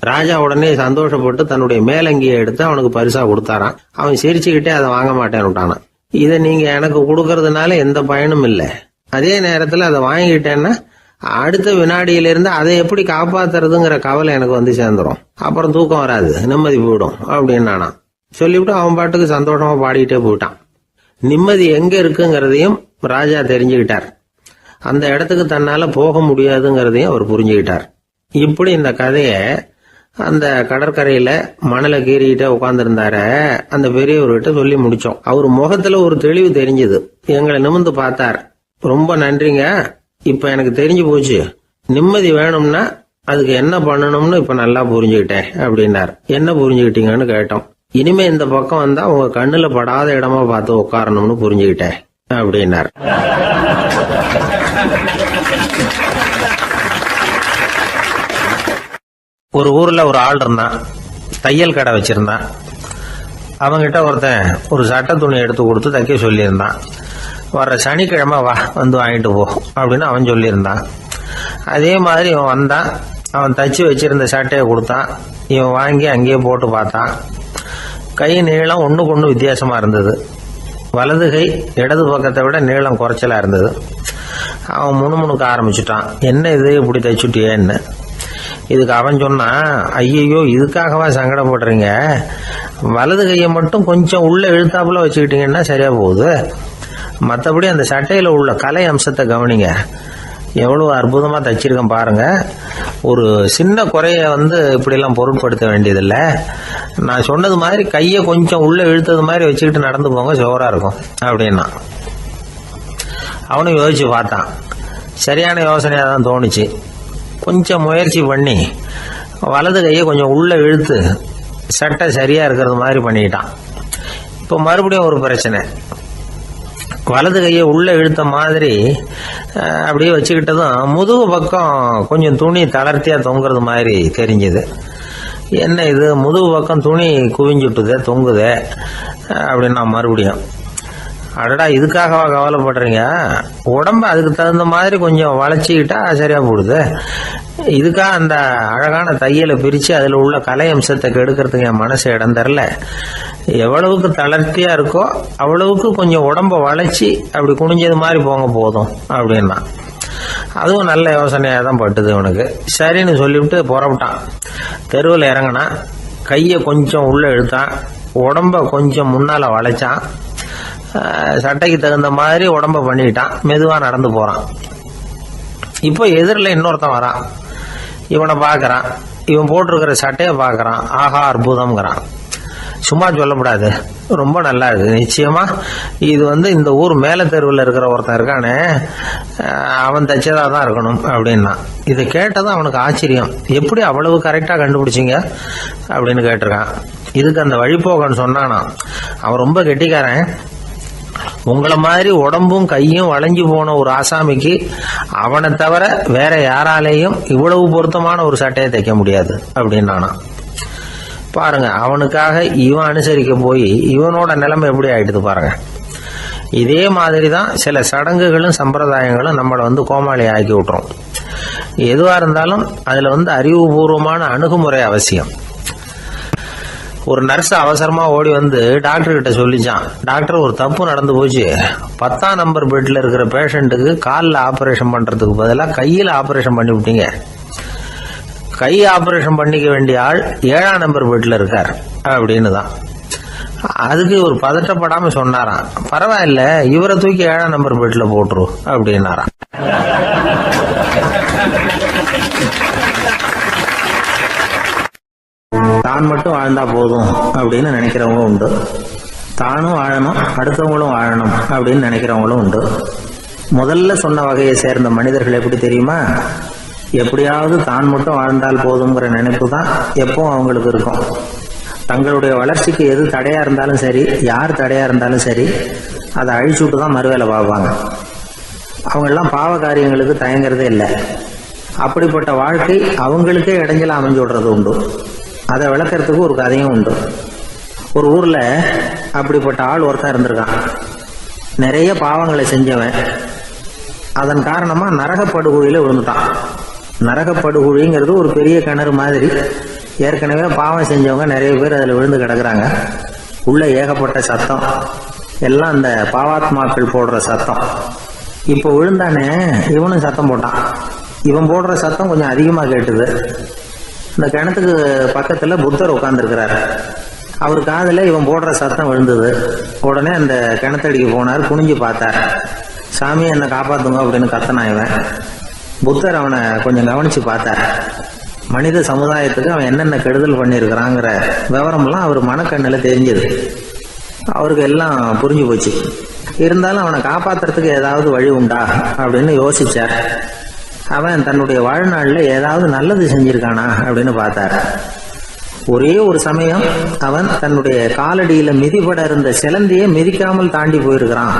ராஜா உடனே சந்தோஷப்பட்டு தன்னுடைய மேலங்கியை எடுத்து அவனுக்கு பரிசா கொடுத்தாராம். அவன் சிரிச்சுக்கிட்டே அதை வாங்க மாட்டேன்னு விட்டானான். இதை நீங்க எனக்கு கொடுக்கறதுனால எந்த பயனும் இல்ல, அதே நேரத்துல அதை வாங்கிட்டேன்னா அடுத்த வினாடியிலிருந்து அதை எப்படி காப்பாத்துறதுங்கிற கவலை எனக்கு வந்து சேர்ந்துடும், அப்புறம் தூக்கம் வராது, நிம்மதி போயிடும் அப்படின்னானா. சொல்லிவிட்டு அவன் பாட்டுக்கு சந்தோஷமா பாடிக்கிட்டே போயிட்டான். நிம்மதி எங்க இருக்குங்கிறதையும் ராஜா தெரிஞ்சுக்கிட்டார். அந்த இடத்துக்கு தன்னால போக முடியாதுங்கிறதையும் அவர் புரிஞ்சுக்கிட்டார். இப்படி இந்த கதைய அந்த கடற்கரையில மணலை கீறிக்கிட்டே உட்கார்ந்துருந்தார அந்த பெரியவர்கிட்ட சொல்லி முடிச்சோம். அவர் முகத்துல ஒரு தெளிவு தெரிஞ்சது. எங்களை நிமிர்ந்து பார்த்தார். ரொம்ப நன்றிங்க, இப்ப எனக்கு தெரிஞ்சு போச்சு, நிம்மதி வேணும்னா அதுக்கு என்ன பண்ணணும்னு இப்ப நல்லா புரிஞ்சுக்கிட்டேன் அப்படின்னார். என்ன புரிஞ்சுக்கிட்டீங்கன்னு கேட்டோம். இனிமே இந்த பக்கம் வந்தா உங்க கண்ணுல படாத இடமா பார்த்து உட்காரணும்னு புரிஞ்சுக்கிட்டேன் அப்படின்னார். ஒரு ஊர்ல ஒரு ஆள் இருந்தான், தையல் கடை வச்சிருந்தான். அவங்கிட்ட ஒருத்தன் ஒரு சட்டை துணி எடுத்து கொடுத்து தைக்க சொல்லியிருந்தான். வர்ற சனிக்கிழமை வா, வந்து வாங்கிட்டு போ அப்படின்னு அவன் சொல்லியிருந்தான். அதே மாதிரி இவன் வந்தான். அவன் தச்சு வச்சிருந்த சட்டையை கொடுத்தான். இவன் வாங்கி அங்கேயே போட்டு பார்த்தான். கை நீளம் ஒண்ணுக்கு ஒண்ணு வித்தியாசமா இருந்தது. வலது கை இடது பக்கத்தை விட நீளம் குறைச்சலா இருந்தது. அவன் முணுமுணுக்க ஆரம்பிச்சுட்டான். என்ன இது இப்படி தைச்சுட்டியேன்னு. இதுக்கு அவன் சொன்னான், ஐயோ இதுக்காகவா சங்கடப்படுறீங்க, வலது கையை மட்டும் கொஞ்சம் உள்ள இழுத்தாப்புல வச்சுக்கிட்டீங்கன்னா சரியா போகுது, மற்றபடி அந்த சட்டையில உள்ள கலை அம்சத்தை கவனிங்க, எவ்வளவு அற்புதமா தச்சிருக்கேன் பாருங்க, ஒரு சின்ன குறைய இப்படி எல்லாம் பொருட்படுத்த வேண்டியதில்லை, நான் சொன்னது மாதிரி கையை கொஞ்சம் உள்ள இழுத்தது மாதிரி வச்சுக்கிட்டு நடந்து போங்க, ஜோரா இருக்கும் அப்படின்னா. அவனும் யோசிச்சு பார்த்தான். சரியான யோசனையா தான் தோணுச்சு. கொஞ்சம் முயற்சி பண்ணி வலது கையை கொஞ்சம் உள்ள இழுத்து சட்டை சரியா இருக்கிறது மாதிரி பண்ணிக்கிட்டான். இப்போ மறுபடியும் ஒரு பிரச்சனை. வலது கையை உள்ள இழுத்த மாதிரி அப்படியே வச்சுக்கிட்டதும் முதுகு பக்கம் கொஞ்சம் துணி தளர்த்தியா தொங்குறது மாதிரி தெரிஞ்சது. என்ன இது, முதுகு பக்கம் துணி குவிஞ்சுட்டுதே, தொங்குதே அப்படின்னா மறுபடியும், அடடா இதுக்காகவா கவலைப்படுறீங்க, உடம்ப அதுக்கு தகுந்த மாதிரி கொஞ்சம் வளைச்சிக்கிட்டா சரியா போடுது, இதுக்காக அந்த அழகான தையலை பிரிச்சு அதுல உள்ள கலை அம்சத்தை கெடுக்கிறதுக்கு என் மனசு இடம் தரல, எவ்வளவுக்கு தளர்த்தியா இருக்கோ அவ்வளவுக்கு கொஞ்சம் உடம்ப வளைச்சி அப்படி குனிஞ்சது மாதிரி போங்க போதும் அப்படின்னா. அதுவும் நல்ல யோசனையா தான் பட்டுது இவனுக்கு. சரின்னு சொல்லிவிட்டு புறப்பட்டான். தெருவில் இறங்கினான். கையை கொஞ்சம் உள்ள இழுத்தான், உடம்ப கொஞ்சம் முன்னால வளைச்சான், சட்டைக்கு தகுந்த மாதிரி உடம்ப பண்ணிக்கிட்டான், மெதுவா நடந்து போறான். இப்போ எதிரில் இன்னொருத்தன் வரான். இவனை பாக்குறான். இவன் போட்டிருக்கிற சட்டையை பாக்குறான். ஆஹா அற்புதம்ங்கிறான். சும்மா சொல்லக்கூடாது, ரொம்ப நல்லா இருக்கு, நிச்சயமா இது இந்த ஊர் மேல தெருவில் இருக்கிற ஒருத்தன் இருக்கானே அவன் தச்சதா தான் இருக்கணும் அப்படின்னா. இதை கேட்டதான் அவனுக்கு ஆச்சரியம். எப்படி அவ்வளவு கரெக்டா கண்டுபிடிச்சிங்க அப்படின்னு கேட்டிருக்கான். இதுக்கு அந்த வழிபோகன்னு சொன்னானா, அவன் ரொம்ப கெட்டிக்காரன், உங்களை மாதிரி உடம்பும் கையும் வளைஞ்சு போன ஒரு ஆசாமிக்கு அவனை தவிர வேற யாராலேயும் இவ்வளவு பொருத்தமான ஒரு சட்டையை தைக்க முடியாது அப்படின்னானா. பாருங்க, அவனுக்காக இவன் அனுசரிக்க போய் இவனோட நிலைமை எப்படி ஆயிடுது பாருங்க. இதே மாதிரி தான் சில சடங்குகளும் சம்பிரதாயங்களும் நம்மளை கோமாளி ஆக்கி விட்டுரும். எதுவாக இருந்தாலும் அதில் அறிவுபூர்வமான அணுகுமுறை அவசியம். ஒரு நர்ஸ் அவசரமா ஓடி டாக்டர் கிட்ட சொல்லிச்சான், டாக்டர் ஒரு தப்பு நடந்து போச்சு, 10ஆம் நம்பர் பெட்ல இருக்கிற பேஷண்ட்டுக்கு காலில் ஆபரேஷன் பண்றதுக்கு பதிலாக கையில் ஆபரேஷன் பண்ணி விட்டீங்க. கை ஆபரேஷன் பண்ணிக்க வேண்டிய ஆள் 7ஆம் நம்பர் பெட்ல இருக்கார் அப்படின்னு தான். அதுக்கு ஒரு பதட்டப்படாம சொன்னாராம், பரவாயில்ல இவரை தூக்கி 7ஆம் நம்பர் பெட்ல போட்டுரு அப்படின்னாராம். தான் மட்டும் வாழ்ந்தா போதும் அப்படின்னு நினைக்கிறவங்க உண்டு. தானும் வாழணும், அடுத்தவங்களும் வாழணும் அப்படின்னு நினைக்கிறவங்களும் உண்டு. முதல்ல சொன்ன வகையை சேர்ந்த மனிதர்கள் எப்படி தெரியுமா? எப்படியாவது தான் மட்டும் வாழ்ந்தால் போதுங்கிற நினைப்பு தான் எப்பவும் அவங்களுக்கு இருக்கும். தங்களுடைய வளர்ச்சிக்கு எது தடையா இருந்தாலும் சரி, யார் தடையா இருந்தாலும் சரி, அதை அழிச்சுட்டு தான் மறுவேலை பார்ப்பாங்க. அவங்கெல்லாம் பாவ காரியங்களுக்கு தயங்குறதே இல்லை. அப்படிப்பட்ட வாழ்க்கை அவங்களுக்கே இடைஞ்சல அமைஞ்சு விடுறது உண்டு. அதை விளக்கறதுக்கு ஒரு கதையும் உண்டு. ஒரு ஊர்ல அப்படிப்பட்ட ஆள் ஒருத்தன் இருந்திருக்கான். நிறைய பாவங்களை செஞ்சவன். அதன் காரணமா நரகப்படுகொழியில விழுந்துட்டான். நரகப்படுகொழிங்கிறது ஒரு பெரிய கிணறு மாதிரி. ஏற்கனவே பாவம் செஞ்சவங்க நிறைய பேர் அதில் விழுந்து கிடக்குறாங்க. உள்ள ஏகப்பட்ட சத்தம், எல்லாம் அந்த பாவாத்மாக்கள் போடுற சத்தம். இப்போ விழுந்தானே இவனும் சத்தம் போட்டான். இவன் போடுற சத்தம் கொஞ்சம் அதிகமா கேட்டுது. இந்த கிணத்துக்கு பக்கத்துல புத்தர் உட்கார்ந்துருக்கிறாரு. அவர் காதுல இவன் போடுற சத்தம் விழுந்தது. உடனே அந்த கிணத்தடிக்கு போனார். குனிஞ்சு பார்த்தார். சாமி என்னை காப்பாத்துங்க அப்படின்னு கத்தனா இவன். புத்தர் அவனை கொஞ்சம் கவனிச்சு பார்த்தார். மனித சமுதாயத்துக்கு அவன் என்னென்ன கெடுதல் பண்ணியிருக்கிறாங்கிற விவரம்லாம் அவர் மனக்கண்ணில் தெரிஞ்சது. அவருக்கு எல்லாம் புரிஞ்சு போச்சு. இருந்தாலும் அவனை காப்பாத்துறதுக்கு ஏதாவது வழி உண்டா அப்படின்னு யோசிச்சார். அவன் தன்னுடைய வாழ்நாளில் ஏதாவது நல்லது செஞ்சிருக்கானா அப்படின்னு பார்த்தார். ஒரே ஒரு சமயம் அவன் தன்னுடைய காலடியில மிதிபட இருந்த சிலந்தியை மிதிக்காமல் தாண்டி போயிருக்கிறான்.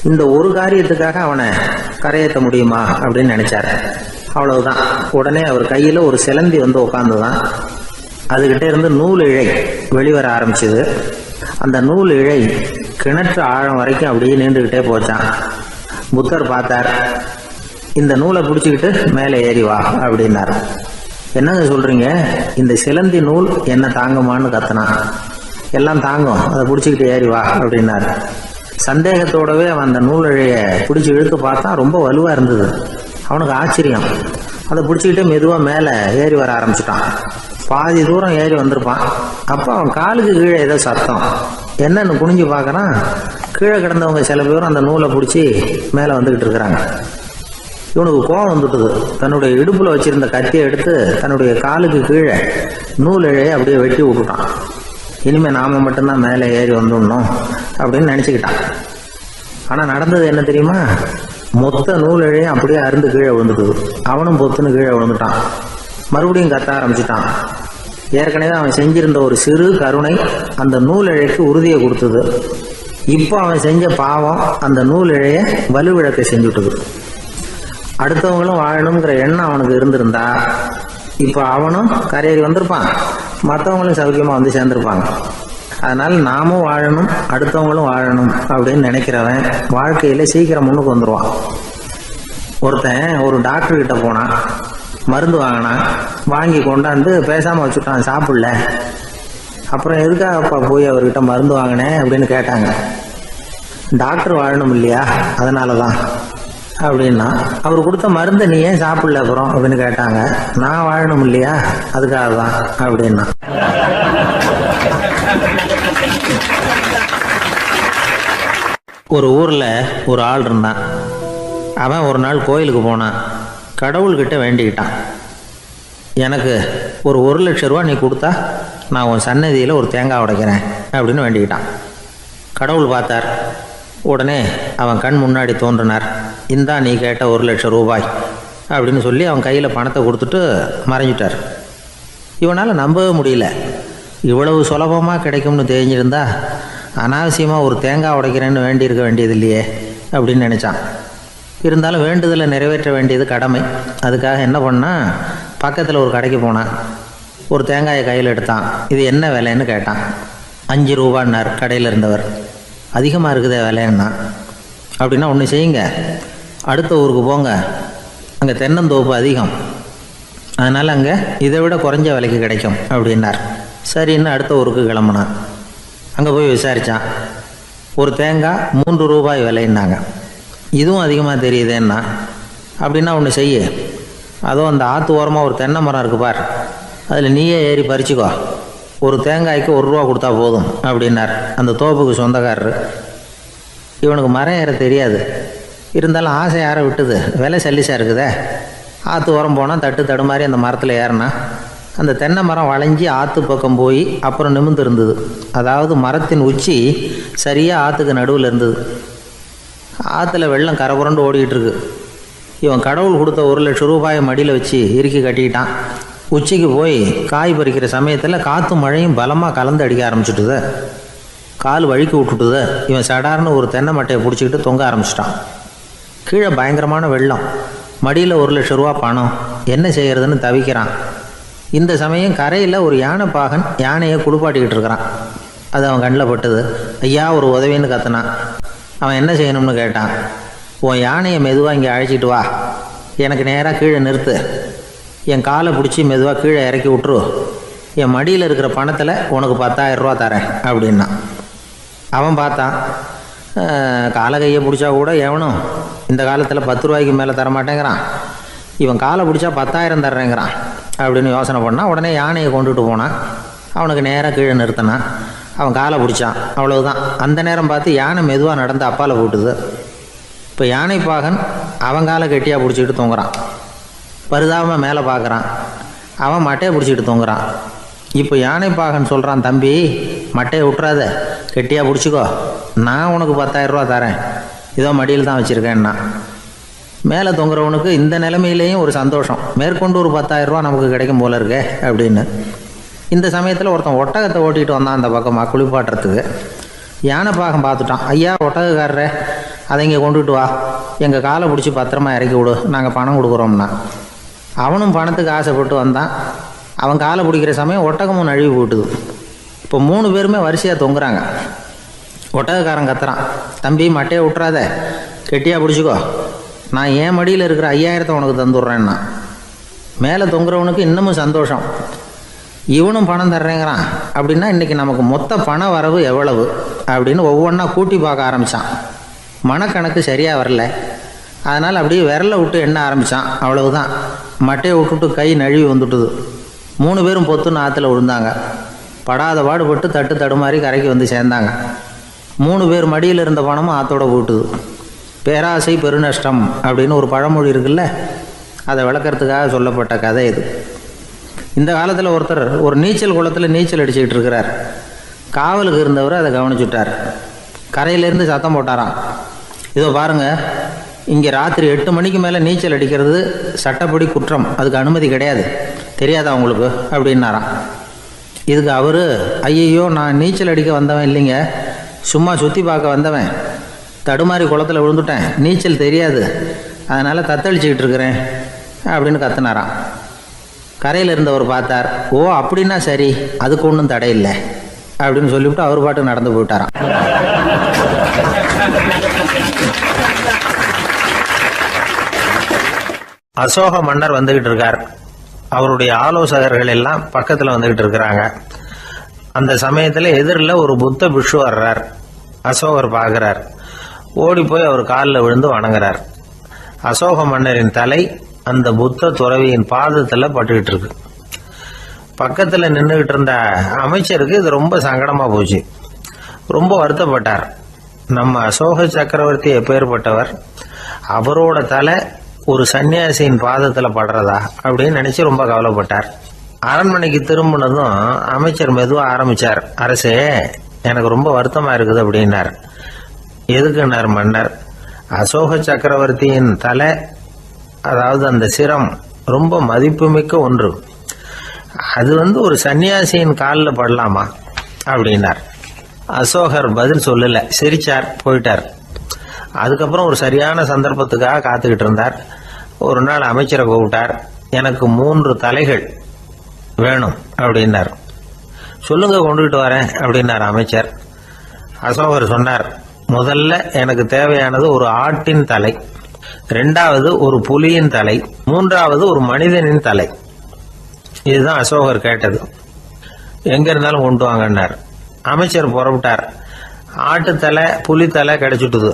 இந்த ஒரு காரியத்துக்காக அவனை கரையேற்ற முடியுமா அப்படின்னு நினைச்சாரு. அவ்வளவுதான். உடனே அவர் கையில ஒரு சிலந்தி உட்கார்ந்துதான். அதுகிட்ட இருந்து நூல் இழை வெளிவர ஆரம்பிச்சது. அந்த நூல் இழை கிணற்று ஆழம் வரைக்கும் அப்படியே நீண்டுகிட்டே போச்சான். புத்தர் பார்த்தார். இந்த நூலை பிடிச்சிக்கிட்டு மேலே ஏறி வா அப்படின்னாரு. என்னங்க சொல்றீங்க, இந்த சிலந்தி நூல் என்ன தாங்குமான்னு கத்தனா. எல்லாம் தாங்கும், அதை பிடிச்சிக்கிட்டு ஏறி வா அப்படின்னாரு. சந்தேகத்தோடவே அவன் அந்த நூல் இழைய பிடிச்சி இழுத்து பார்த்தா ரொம்ப வலுவா இருந்தது. அவனுக்கு ஆச்சரியம். அதை பிடிச்சிக்கிட்டு மெதுவா மேல ஏறி வர ஆரம்பிச்சுட்டான். பாதி தூரம் ஏறி வந்திருப்பான். அப்போ அவன் காலுக்கு கீழே ஏதோ சத்தம். என்னன்னு குனிஞ்சு பார்க்கறான். கீழே கிடந்தவங்க சில பேரும் அந்த நூலை பிடிச்சி மேல வந்துகிட்டு இருக்கிறாங்க. இவனுக்கு கோபம் வந்துட்டுது. தன்னுடைய இடுப்புல வச்சிருந்த கத்தியை எடுத்து தன்னுடைய காலுக்கு கீழே நூல் இழையை அப்படியே வெட்டி விட்டுட்டான். இனிமே நாம மட்டும்தான் மேலே ஏறி வந்துடணும் அப்படின்னு நினைச்சுக்கிட்டான். ஆனா நடந்தது என்ன தெரியுமா? மொத்த நூல் இழையும் அப்படியே அருந்து கீழே விழுந்துட்டுது. அவனும் பொத்துன்னு கீழே விழுந்துட்டான். மறுபடியும் கத்த ஆரம்பிச்சுட்டான். ஏற்கனவே அவன் செஞ்சிருந்த ஒரு சிறு கருணை அந்த நூல் இழைக்கு உறுதியை கொடுத்தது. இப்போ அவன் செஞ்ச பாவம் அந்த நூல் இழைய வலுவிழக்க செஞ்சுட்டுது. அடுத்தவங்களும் வாழணுங்கிற எண்ணம் அவனுக்கு இருந்திருந்தா இப்ப அவனும் கரையேறி வந்திருப்பான், மற்றவங்களும் சௌக்கியமா வந்து சேர்ந்திருப்பாங்க. அதனால நாமும் வாழணும், அடுத்தவங்களும் வாழணும் அப்படின்னு நினைக்கிறவன் வாழ்க்கையில சீக்கிரம் முன்னுக்கு வந்துருவான். ஒருத்தன் ஒரு டாக்டர் கிட்ட போனான், மருந்து வாங்கினான். வாங்கி கொண்டாந்து பேசாம வச்சுட்டான், சாப்பிடல. அப்புறம் எதுக்காகப்பா போய் அவர்கிட்ட மருந்து வாங்கினேன் அப்படின்னு கேட்டாங்க. டாக்டர் வாழணும் இல்லையா, அதனாலதான் அப்படின்னா. அவர் கொடுத்த மருந்து நீ ஏன் சாப்பிடல அப்புறம் அப்படின்னு கேட்டாங்க. நான் வாழணும் இல்லையா, அதுக்காக தான் அப்படின்னா. ஒரு ஊர்ல ஒரு ஆள் இருந்தான். அவன் ஒரு நாள் கோயிலுக்கு போனான். கடவுள்கிட்ட வேண்டிக்கிட்டான், எனக்கு ஒரு 1,00,000 ரூபா நீ கொடுத்தா நான் உன் சன்னதியில் ஒரு தேங்காய் உடைக்கிறேன் அப்படின்னு வேண்டிக்கிட்டான். கடவுள் பார்த்தார். உடனே அவன் கண் முன்னாடி தோன்றினார். இந்தா நீ கேட்ட 1,00,000 ரூபாய் அப்படின்னு சொல்லி அவன் கையில் பணத்தை கொடுத்துட்டு மறைஞ்சிட்டார். இவனால் நம்பவே முடியல. இவ்வளவு சுலபமாக கிடைக்கும்னு தெரிஞ்சிருந்தா அனாவசியமாக ஒரு தேங்காய் உடைக்கிறேன்னு வேண்டியிருக்க வேண்டியது இல்லையே அப்படின்னு நினச்சான். இருந்தாலும் வேண்டுதலை நிறைவேற்ற வேண்டியது கடமை. அதுக்காக என்ன பண்ணால் பக்கத்தில் ஒரு கடைக்கு போனான். ஒரு தேங்காயை கையில் எடுத்தான். இது என்ன விலைன்னு கேட்டான். 5 ரூபான்னார் கடையில் இருந்தவர். அதிகமாக இருக்குதே விலைன்னா. அப்படின்னா ஒன்று செய்யுங்க, அடுத்த ஊருக்கு போங்க, அங்கே தென்னந்தோப்பு அதிகம், அதனால் அங்கே இதை விட குறைஞ்ச விலைக்கு கிடைக்கும் அப்படின்னார். சரின்னு அடுத்த ஊருக்கு கிளம்புனான். அங்கே போய் விசாரித்தான். ஒரு தேங்காய் 3 ரூபாய் விலைன்னாங்க. இதுவும் அதிகமாக தெரியுதேன்னா. அப்படின்னா ஒன்று செய்ய, அதுவும் அந்த ஆற்று ஓரமாக ஒரு தென்னை மரம் இருக்கு பார், அதில் நீயே ஏறி பறிச்சுக்கோ, ஒரு தேங்காய்க்கு 1 ரூபா கொடுத்தா போதும் அப்படின்னார் அந்த தோப்புக்கு சொந்தக்காரரு. இவனுக்கு மரம் ஏற தெரியாது, இருந்தாலும் ஆசை யாரை விட்டுது, விலை சல்லிசாக இருக்குதே. ஆற்று ஓரம் போனால் தட்டு தடுமாறி அந்த மரத்தில் ஏறினா அந்த தென்னை மரம் வளைஞ்சி ஆற்று பக்கம் போய் அப்புறம் நிமிர்ந்து இருந்தது. அதாவது மரத்தின் உச்சி சரியாக ஆற்றுக்கு நடுவில் இருந்தது. ஆற்றுல வெள்ளம் கரை புரண்டு ஓடிக்கிட்டு இருக்கு. இவன் கடவுள் கொடுத்த 1 லட்சம் ரூபாயை மடியில் வச்சு இறுக்கி கட்டிக்கிட்டான். உச்சிக்கு போய் காய் பறிக்கிற சமயத்தில் காற்றும் மழையும் பலமாக கலந்து அடிக்க ஆரம்பிச்சுட்டுது. கால் வழுக்கி விட்டுட்டுது. இவன் சடார்னு ஒரு தென்னை மட்டையை பிடிச்சிக்கிட்டு தொங்க ஆரம்பிச்சிட்டான். கீழே பயங்கரமான வெள்ளம், மடியில் 1 லட்சம் ரூபா பணம், என்ன செய்கிறதுன்னு தவிக்கிறான். இந்த சமயம் கரையில் ஒரு யானை பாகன் யானையை குளிப்பாட்டிக்கிட்டு இருக்கிறான். அது அவன் கண்ணில் பட்டுது. ஐயா ஒரு உதவின்னு கத்துனான். அவன் என்ன செய்யணும்னு கேட்டான். உன் யானையை மெதுவாக இங்கே அழைச்சிட்டு வா, எனக்கு நேராக கீழே நிறுத்து, என் காலை பிடிச்சி மெதுவாக கீழே இறக்கி விட்டுரு, என் மடியில் இருக்கிற பணத்தில் உனக்கு 10,000 ரூபா தரேன் அப்படின்னா. அவன் பார்த்தான். காலை கையை பிடிச்சா கூட எவனும் இந்த காலத்தில் 10 ரூபாய்க்கு மேலே தரமாட்டேங்கிறான், இவன் காலை பிடிச்சா 10,000 தர்றேங்கிறான் அப்படின்னு யோசனை பண்ணால் உடனே யானையை கொண்டுட்டு போனான். அவனுக்கு நேராக கீழே நிறுத்தினான். அவன் காலை பிடிச்சான். அவ்வளவுதான். அந்த நேரம் பார்த்து யானை மெதுவாக நடந்து அப்பால் போட்டுது. இப்போ யானை பாகன் அவன் காலை கெட்டியாக பிடிச்சிக்கிட்டு தொங்குறான். பரிதாபமாக மேலே பார்க்குறான். அவன் மட்டையை பிடிச்சிக்கிட்டு தொங்குறான். இப்போ யானை பாகன் சொல்கிறான், தம்பி மட்டையை விட்டுறாத, கெட்டியாக பிடிச்சிக்கோ, நான் உனக்கு 10,000 ரூபா தரேன், இதோ மடியில் தான் வச்சுருக்கேன்னா. மேலே தொங்குறவனுக்கு இந்த நிலைமையிலேயும் ஒரு சந்தோஷம், மேற்கொண்டு ஒரு 10,000 ரூபா நமக்கு கிடைக்கும் போல இருக்கே அப்படின்னு. இந்த சமயத்தில் ஒருத்தன் ஒட்டகத்தை ஓட்டிகிட்டு வந்தான் அந்த பக்கமாக குளிப்பாட்டுறதுக்கு. யானை பாகம் பார்த்துட்டான். ஐயா ஒட்டகக்காரரே, அதை இங்கே கொண்டுட்டு வா, எங்கள் காலை பிடிச்சி பத்திரமா இறக்கி விடு, நாங்கள் பணம் கொடுக்குறோம்னா. அவனும் பணத்துக்கு ஆசைப்பட்டு வந்தான். அவன் காலை பிடிக்கிற சமயம் ஒட்டகமும் நழுவி போட்டுது. இப்போ 3 பேருமே வரிசையாக தொங்குறாங்க. ஒட்டகக்காரன் கத்துறான், தம்பி மட்டையை விட்டுறாத, கெட்டியாக பிடிச்சிக்கோ, நான் என் மடியில் இருக்கிற 5,000 உனக்கு தந்துடுறேன்னா. மேலே தொங்குறவனுக்கு இன்னமும் சந்தோஷம், இவனும் பணம் தர்றேங்கிறான் அப்படின்னா இன்றைக்கி நமக்கு மொத்த பண வரவு எவ்வளவு அப்படின்னு ஒவ்வொன்றா கூட்டி பார்க்க ஆரம்பித்தான். மனக்கணக்கு சரியாக வரல. அதனால் அப்படியே விரலை விட்டு எண்ண ஆரம்பித்தான். அவ்வளவுதான், மட்டையை விட்டுட்டு கை நழுவி வந்துட்டுது. 3 பேரும் பொத்துன்னு ஆற்றுல விழுந்தாங்க. படாத பாடுபட்டு தட்டு தடுமாறி கரைக்கு வந்து சேர்ந்தாங்க. 3 பேர் மடியில் இருந்த பணமும் ஆற்றோட போட்டுது. பேராசை பெருநஷ்டம் அப்படின்னு ஒரு பழமொழி இருக்குல்ல, அதை விளக்கறதுக்காக சொல்லப்பட்ட கதை இது. இந்த காலத்தில் ஒருத்தர் ஒரு நீச்சல் குளத்தில் நீச்சல் அடிச்சுக்கிட்டு இருக்கிறார். காவலுக்கு இருந்தவர் அதை கவனிச்சுட்டார். கரையிலேருந்து சத்தம் போட்டாராம், இதோ பாருங்கள், இங்கே ராத்திரி 8 மணிக்கு மேலே நீச்சல் அடிக்கிறது சட்டப்படி குற்றம், அதுக்கு அனுமதி கிடையாது, தெரியாதா உங்களுக்கு அப்படின்னாராம். இதுக்கு அவர், ஐயையோ நான் நீச்சல் அடிக்க வந்தவன் இல்லைங்க, சும்மா சுற்றி பார்க்க வந்தவன், தடுமாறி குளத்தில் விழுந்துட்டேன், நீச்சல் தெரியாது, அதனால் தத்தளிச்சுக்கிட்டு இருக்கிறேன் அப்படின்னு கத்துனாராம். கரையில் இருந்தவர் பார்த்தார். ஓ அப்படின்னா சரி, அதுக்கு ஒன்றும் தடை இல்லை அப்படின்னு சொல்லிவிட்டு அவர் பாட்டு நடந்து போயிட்டாராம். அசோக மன்னர் வந்துகிட்டு இருக்கார். அவருடைய ஆலோசகர்கள் எல்லாம் பக்கத்தில் வந்துகிட்டு இருக்கிறாங்க. அந்த சமயத்தில் எதிரில் ஒரு புத்த பிக்ஷு வர்றார். அசோகர் பார்க்குறார். ஓடி போய் அவர் காலில் விழுந்து வணங்குறார். அசோக மன்னரின் தலை அந்த புத்த துறவியின் பாதத்தில் பட்டுக்கிட்டு இருக்கு. பக்கத்தில் நின்றுக்கிட்டு இருந்த அமைச்சருக்கு இது ரொம்ப சங்கடமாக போச்சு. ரொம்ப வருத்தப்பட்டார். நம்ம அசோக சக்கரவர்த்தி எப்பேற்பட்டவர், அவரோட தலை ஒரு சன்னியாசியின் பாதத்தில் படுறதா அப்படின்னு நினச்சி ரொம்ப கவலைப்பட்டார். அரண்மனைக்கு திரும்பினதும் அமைச்சர் மெதுவாக ஆரம்பித்தார். அரசே, எனக்கு ரொம்ப வருத்தமாக இருக்குது அப்படின்னார். எதுக்குன்னார் மன்னர். அசோக சக்கரவர்த்தியின் தலை, அதாவது அந்த சிரம் ரொம்ப மதிப்புமிக்க ஒன்று, அது ஒரு சன்னியாசியின் காலில் படலாமா அப்படின்னார். அசோகர் பதில் சொல்லலை, சிரிச்சார், போயிட்டார். அதுக்கப்புறம் ஒரு சரியான சந்தர்ப்பத்துக்காக காத்துக்கிட்டு இருந்தார். ஒரு நாள் அமைச்சரை கூப்பிட்டார். எனக்கு 3 தலைகள், வேணும் அப்படின்னார். சொல்லுங்க, கொண்டுகிட்டு வரேன் அப்படின்னார் அமைச்சர். அசோகர் சொன்னார், முதல்ல எனக்கு தேவையானது ஒரு ஆட்டின் தலை, ரெண்டாவது ஒரு புலியின் தலை, மூன்றாவது ஒரு மனிதனின் தலை. இதுதான் அசோகர் கேட்டது. எங்க இருந்தாலும் கொண்டு வாங்கன்னார். அமைச்சர் புறப்பட்டார். ஆட்டுத்தலை புலித்தலை கிடைச்சிட்டுது.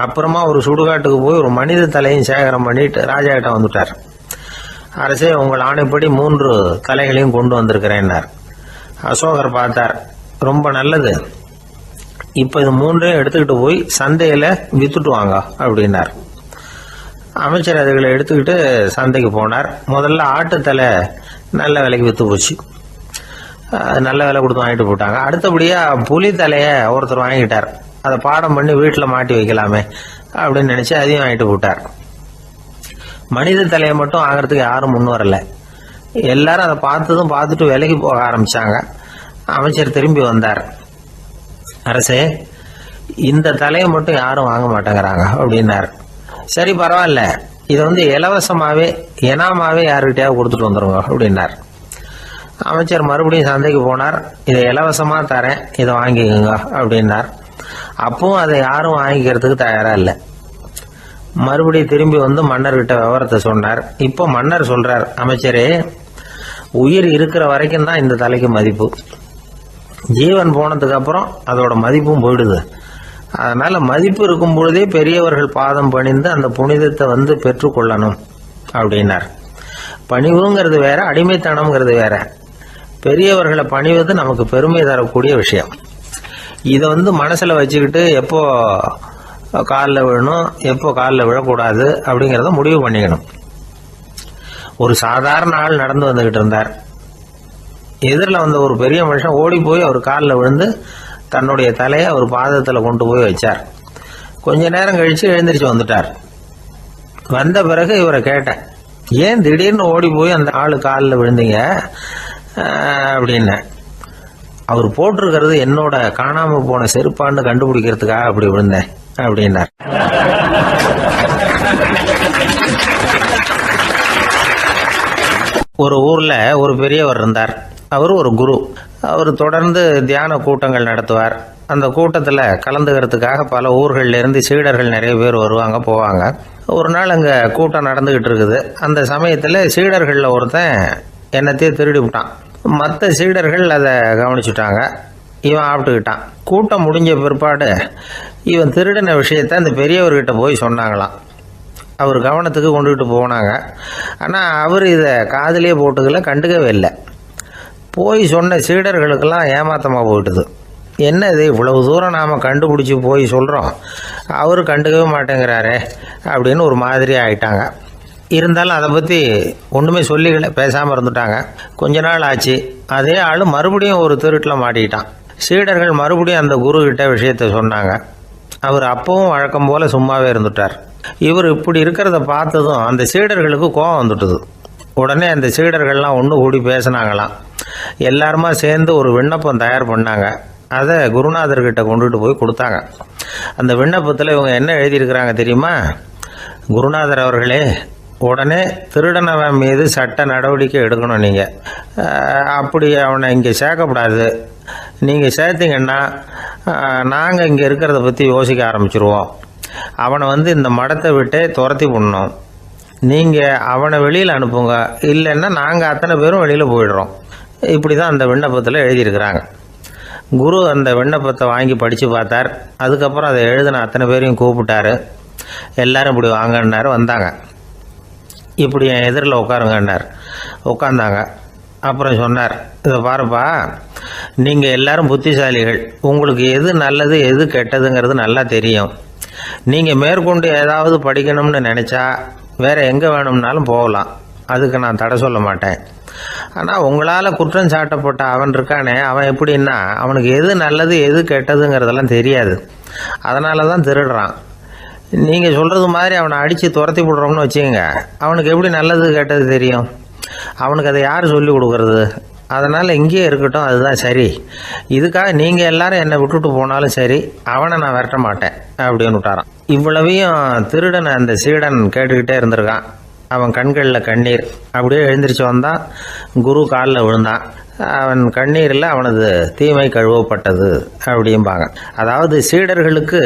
அப்புறமா ஒரு சுடுகாட்டுக்கு போய் ஒரு மனித தலையும் சேகரம் பண்ணிட்டு ராஜா கிட்ட வந்துட்டார். அரசே, உங்கள் ஆணைப்படி 3 தலைகளையும் கொண்டு வந்திருக்கிறேன்னார். அசோகர் பார்த்தார். ரொம்ப நல்லது, இப்ப இது 3ஐயும் எடுத்துக்கிட்டு போய் சந்தையில வித்துட்டு வாங்க அப்படின்னார். அமைச்சர் அதுகளை எடுத்துக்கிட்டு சந்தைக்கு போனார். முதல்ல ஆட்டுத்தலை நல்ல விலைக்கு வித்து போச்சு. நல்ல விலை கொடுத்து வாங்கிட்டு போட்டாங்க. அடுத்தபடியா புலி தலைய ஒருத்தர் வாங்கிட்டார். அதை பாடம் பண்ணி வீட்டில் மாட்டி வைக்கலாமே அப்படின்னு நினைச்சு அதையும் வாங்கிட்டு போட்டார். மனித தலையை மட்டும் வாங்கறதுக்கு யாரும் முன் வரல. எல்லாரும் அதை பார்த்துட்டு விலைக்கு போக ஆரம்பிச்சாங்க. அமைச்சர் திரும்பி வந்தார். அரசே, இந்த தலையை மட்டும் யாரும் வாங்க மாட்டேங்கிறாங்க அப்படின்னார். சரி, பரவாயில்ல, இதை இலவசமாவே எனாமாவே யாருக்கிட்டையாவது கொடுத்துட்டு வந்துருங்க அப்படின்னார். அமைச்சர் மறுபடியும் சந்தைக்கு போனார். இதை இலவசமா தரேன், இதை வாங்கிக்கோங்க அப்படின்னார். அப்பவும் அதை யாரும் வாங்கிக்கிறதுக்கு தயாரா இல்லை. மறுபடியும் திரும்பி வந்து மன்னர்கிட்ட விவரத்தை சொன்னார். இப்போ மன்னர் சொல்றார், அமைச்சரே, உயிர் இருக்கிற வரைக்கும் தான் இந்த தலைக்கு மதிப்பு. ஜீவன் போனதுக்கு அப்புறம் அதோட மதிப்பும் போயிடுது. அதனால மதிப்பு இருக்கும் பொழுதே பெரியவர்கள் பாதம் பணிந்து அந்த புனிதத்தை பெற்றுக்கொள்ளணும் அப்படின்னார். பணிவுங்கிறது வேற, அடிமைத்தனம்ங்கிறது வேற. பெரியவர்களை பணிவது நமக்கு பெருமை தரக்கூடிய விஷயம். இதை மனசுல வச்சுக்கிட்டு எப்போ காலில் விழணும், எப்போ காலில் விழக்கூடாது அப்படிங்கிறத முடிவு பண்ணிக்கணும். ஒரு சாதாரண ஆள் நடந்து வந்துகிட்டு இருந்தார். எதிரில் வந்த ஒரு பெரிய மனுஷன் ஓடி போய் அவர் காலில் விழுந்து தன்னுடைய தலையை அவர் பாதத்தில் கொண்டு போய் வச்சார். கொஞ்ச நேரம் கழிச்சு எழுந்திரிச்சு வந்துட்டார். வந்த பிறகு இவரை கேட்டேன், ஏன் திடீர்னு ஓடி போய் அந்த ஆளு காலில் விழுந்தீங்க அப்படின்னு. அவர் போட்டிருக்கிறது என்னோட காணாம போன செருப்பான்னு கண்டுபிடிக்கிறதுக்காக அப்படி விழுந்தேன் அப்படின்னார். ஒரு ஊர்ல ஒரு பெரியவர் இருந்தார். அவர் ஒரு குரு. அவர் தொடர்ந்து தியான கூட்டங்கள் நடத்துவார். அந்த கூட்டத்தில் கலந்துக்கிறதுக்காக பல ஊர்கள்ல இருந்து சீடர்கள் நிறைய பேர் வருவாங்க போவாங்க. ஒரு நாள் அங்கே கூட்டம் நடந்துகிட்டு இருக்குது. அந்த சமயத்தில் சீடர்களில் ஒருத்தன் என்னத்தையும் திருடி விட்டான். மற்ற சீடர்கள் அதை கவனிச்சுட்டாங்க. இவன் ஆப்பிட்டுக்கிட்டான். கூட்டம் முடிஞ்ச பிற்பாடு இவன் திருடின விஷயத்த அந்த பெரியவர்கிட்ட போய் சொன்னாங்களாம். அவர் கவனத்துக்கு கொண்டுகிட்டு போனாங்க. ஆனால் அவர் இதை காதிலே போட்டுக்கல, கண்டுக்கவே இல்லை. போய் சொன்ன சீடர்களுக்கெல்லாம் ஏமாத்தமாக போயிட்டுது. என்ன இது, இவ்வளவு தூரம் நாம் கண்டுபிடிச்சி போய் சொல்கிறோம், அவர் கண்டுக்கவே மாட்டேங்கிறாரே அப்படின்னு ஒரு மாதிரி ஆயிட்டாங்க. இருந்தாலும் அதை பற்றி ஒன்றுமே சொல்லிக்கல, பேசாமல் இருந்துட்டாங்க. கொஞ்ச நாள் ஆச்சு. அதே ஆள் மறுபடியும் ஒரு திருட்டில் மாட்டிக்கிட்டான். சீடர்கள் மறுபடியும் அந்த குரு கிட்ட விஷயத்த சொன்னாங்க. அவர் அப்பவும் வழக்கம் போல சும்மாவே இருந்துட்டார். இவர் இப்படி இருக்கிறத பார்த்ததும் அந்த சீடர்களுக்கு கோபம் வந்துட்டுது. உடனே அந்த சீடர்கள்லாம் ஒன்று கூடி பேசினாங்களாம். எல்லாருமா சேர்ந்து ஒரு விண்ணப்பம் தயார் பண்ணாங்க. அதை குருநாதர்கிட்ட கொண்டுட்டு போய் கொடுத்தாங்க. அந்த விண்ணப்பத்தில் இவங்க என்ன எழுதியிருக்கிறாங்க தெரியுமா? குருநாதர் அவர்களே, உடனே திருடனவன் மீது சட்ட நடவடிக்கை எடுக்கணும். நீங்கள் அப்படி அவனை இங்கே சேர்க்கக்கூடாது. நீங்கள் சேர்த்தீங்கன்னா நாங்கள் இங்கே இருக்கிறத பற்றி யோசிக்க ஆரம்பிச்சிருவோம். அவனை இந்த மடத்தை விட்டே துரத்தி பண்ணணும். நீங்கள் அவனை வெளியில் அனுப்புங்க, இல்லைன்னா நாங்கள் அத்தனை பேரும் வெளியில் போயிடுறோம். இப்படி தான் அந்த விண்ணப்பத்தில் எழுதியிருக்கிறாங்க. குரு அந்த விண்ணப்பத்தை வாங்கி படித்து பார்த்தார். அதுக்கப்புறம் அதை எழுதின அத்தனை பேரையும் கூப்பிட்டாரு. எல்லாரும் இப்படி வாங்கன்னாரு. வந்தாங்க. இப்படி என் எதிரில் உட்காருங்கன்னார். உட்காந்தாங்க. அப்புறம் சொன்னார், இதை பாருப்பா, நீங்கள் எல்லாரும் புத்திசாலிகள். உங்களுக்கு எது நல்லது எது கெட்டதுங்கிறது நல்லா தெரியும். நீங்கள் மேற்கொண்டு ஏதாவது படிக்கணும்னு நினச்சா வேறு எங்கே வேணும்னாலும் போகலாம். அதுக்கு நான் தடை சொல்ல மாட்டேன். ஆனால் உங்களால் குற்றம் சாட்டப்பட்ட அவன் இருக்கானே, அவன் எப்படின்னா அவனுக்கு எது நல்லது எது கெட்டதுங்கிறதெல்லாம் தெரியாது. அதனால தான் திருடுறான். நீங்கள் சொல்கிறது மாதிரி அவனை அடித்து துரத்தி விடுறோம்னு வச்சுக்கோங்க, அவனுக்கு எப்படி நல்லது கெட்டது தெரியும்? அவனுக்கு அதை யார் சொல்லி கொடுக்கறது? அதனால் இங்கேயே இருக்கட்டும், அதுதான் சரி. இதுக்காக நீங்கள் எல்லாரும் என்னை விட்டுட்டு போனாலும் சரி, அவனை நான் விரட்ட மாட்டேன் அப்படின்னு விட்டாரான். இவ்வளவையும் திருடனை அந்த சீடன் கேட்டுக்கிட்டே இருந்திருக்கான். அவன் கண்களில் கண்ணீர். அப்படியே எழுந்திரிச்சு வந்தான். குரு காலில் விழுந்தான். அவன் கண்ணீரில் அவனது தீமை கழுவப்பட்டது அப்படிம்பாங்க. அதாவது சீடர்களுக்கு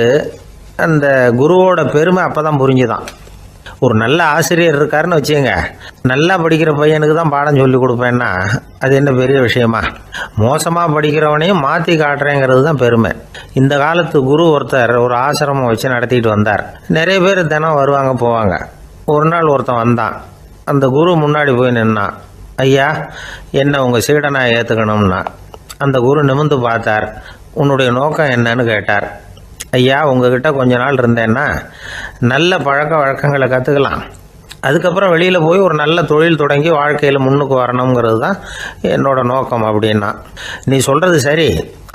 அந்த குருவோட பெருமை அப்போ தான் புரிஞ்சுதான். ஒரு நல்ல ஆசிரியர் இருக்காருன்னு வச்சுங்க, நல்லா படிக்கிற பையனுக்கு தான் பாடம் சொல்லி கொடுப்பேன்னா அது என்ன பெரிய விஷயமா? மோசமாக படிக்கிறவனையும் மாற்றி காட்டுறேங்கிறது தான் பெருமை. இந்த காலத்து குரு ஒருத்தர் ஒரு ஆசிரமம் வச்சு நடத்திட்டு வந்தார். நிறைய பேர் தினம் வருவாங்க போவாங்க. ஒரு நாள் ஒருத்தன் வந்தான். அந்த குரு முன்னாடி போய் நின்னான். ஐயா, என்ன உங்கள் சீடனாக ஏற்றுக்கணும்னா. அந்த குரு நிமிர்ந்து பார்த்தார். உன்னுடைய நோக்கம் என்னன்னு கேட்டார். ஐயா, உங்ககிட்ட கொஞ்ச நாள் இருந்தேன்னா நல்ல பழக்க வழக்கங்களை கற்றுக்கலாம், அதுக்கப்புறம் வெளியில் போய் ஒரு நல்ல தொழில் தொடங்கி வாழ்க்கையில் முன்னுக்கு வரணுங்கிறது தான் என்னோட நோக்கம் அப்படின்னா. நீ சொல்கிறது சரி,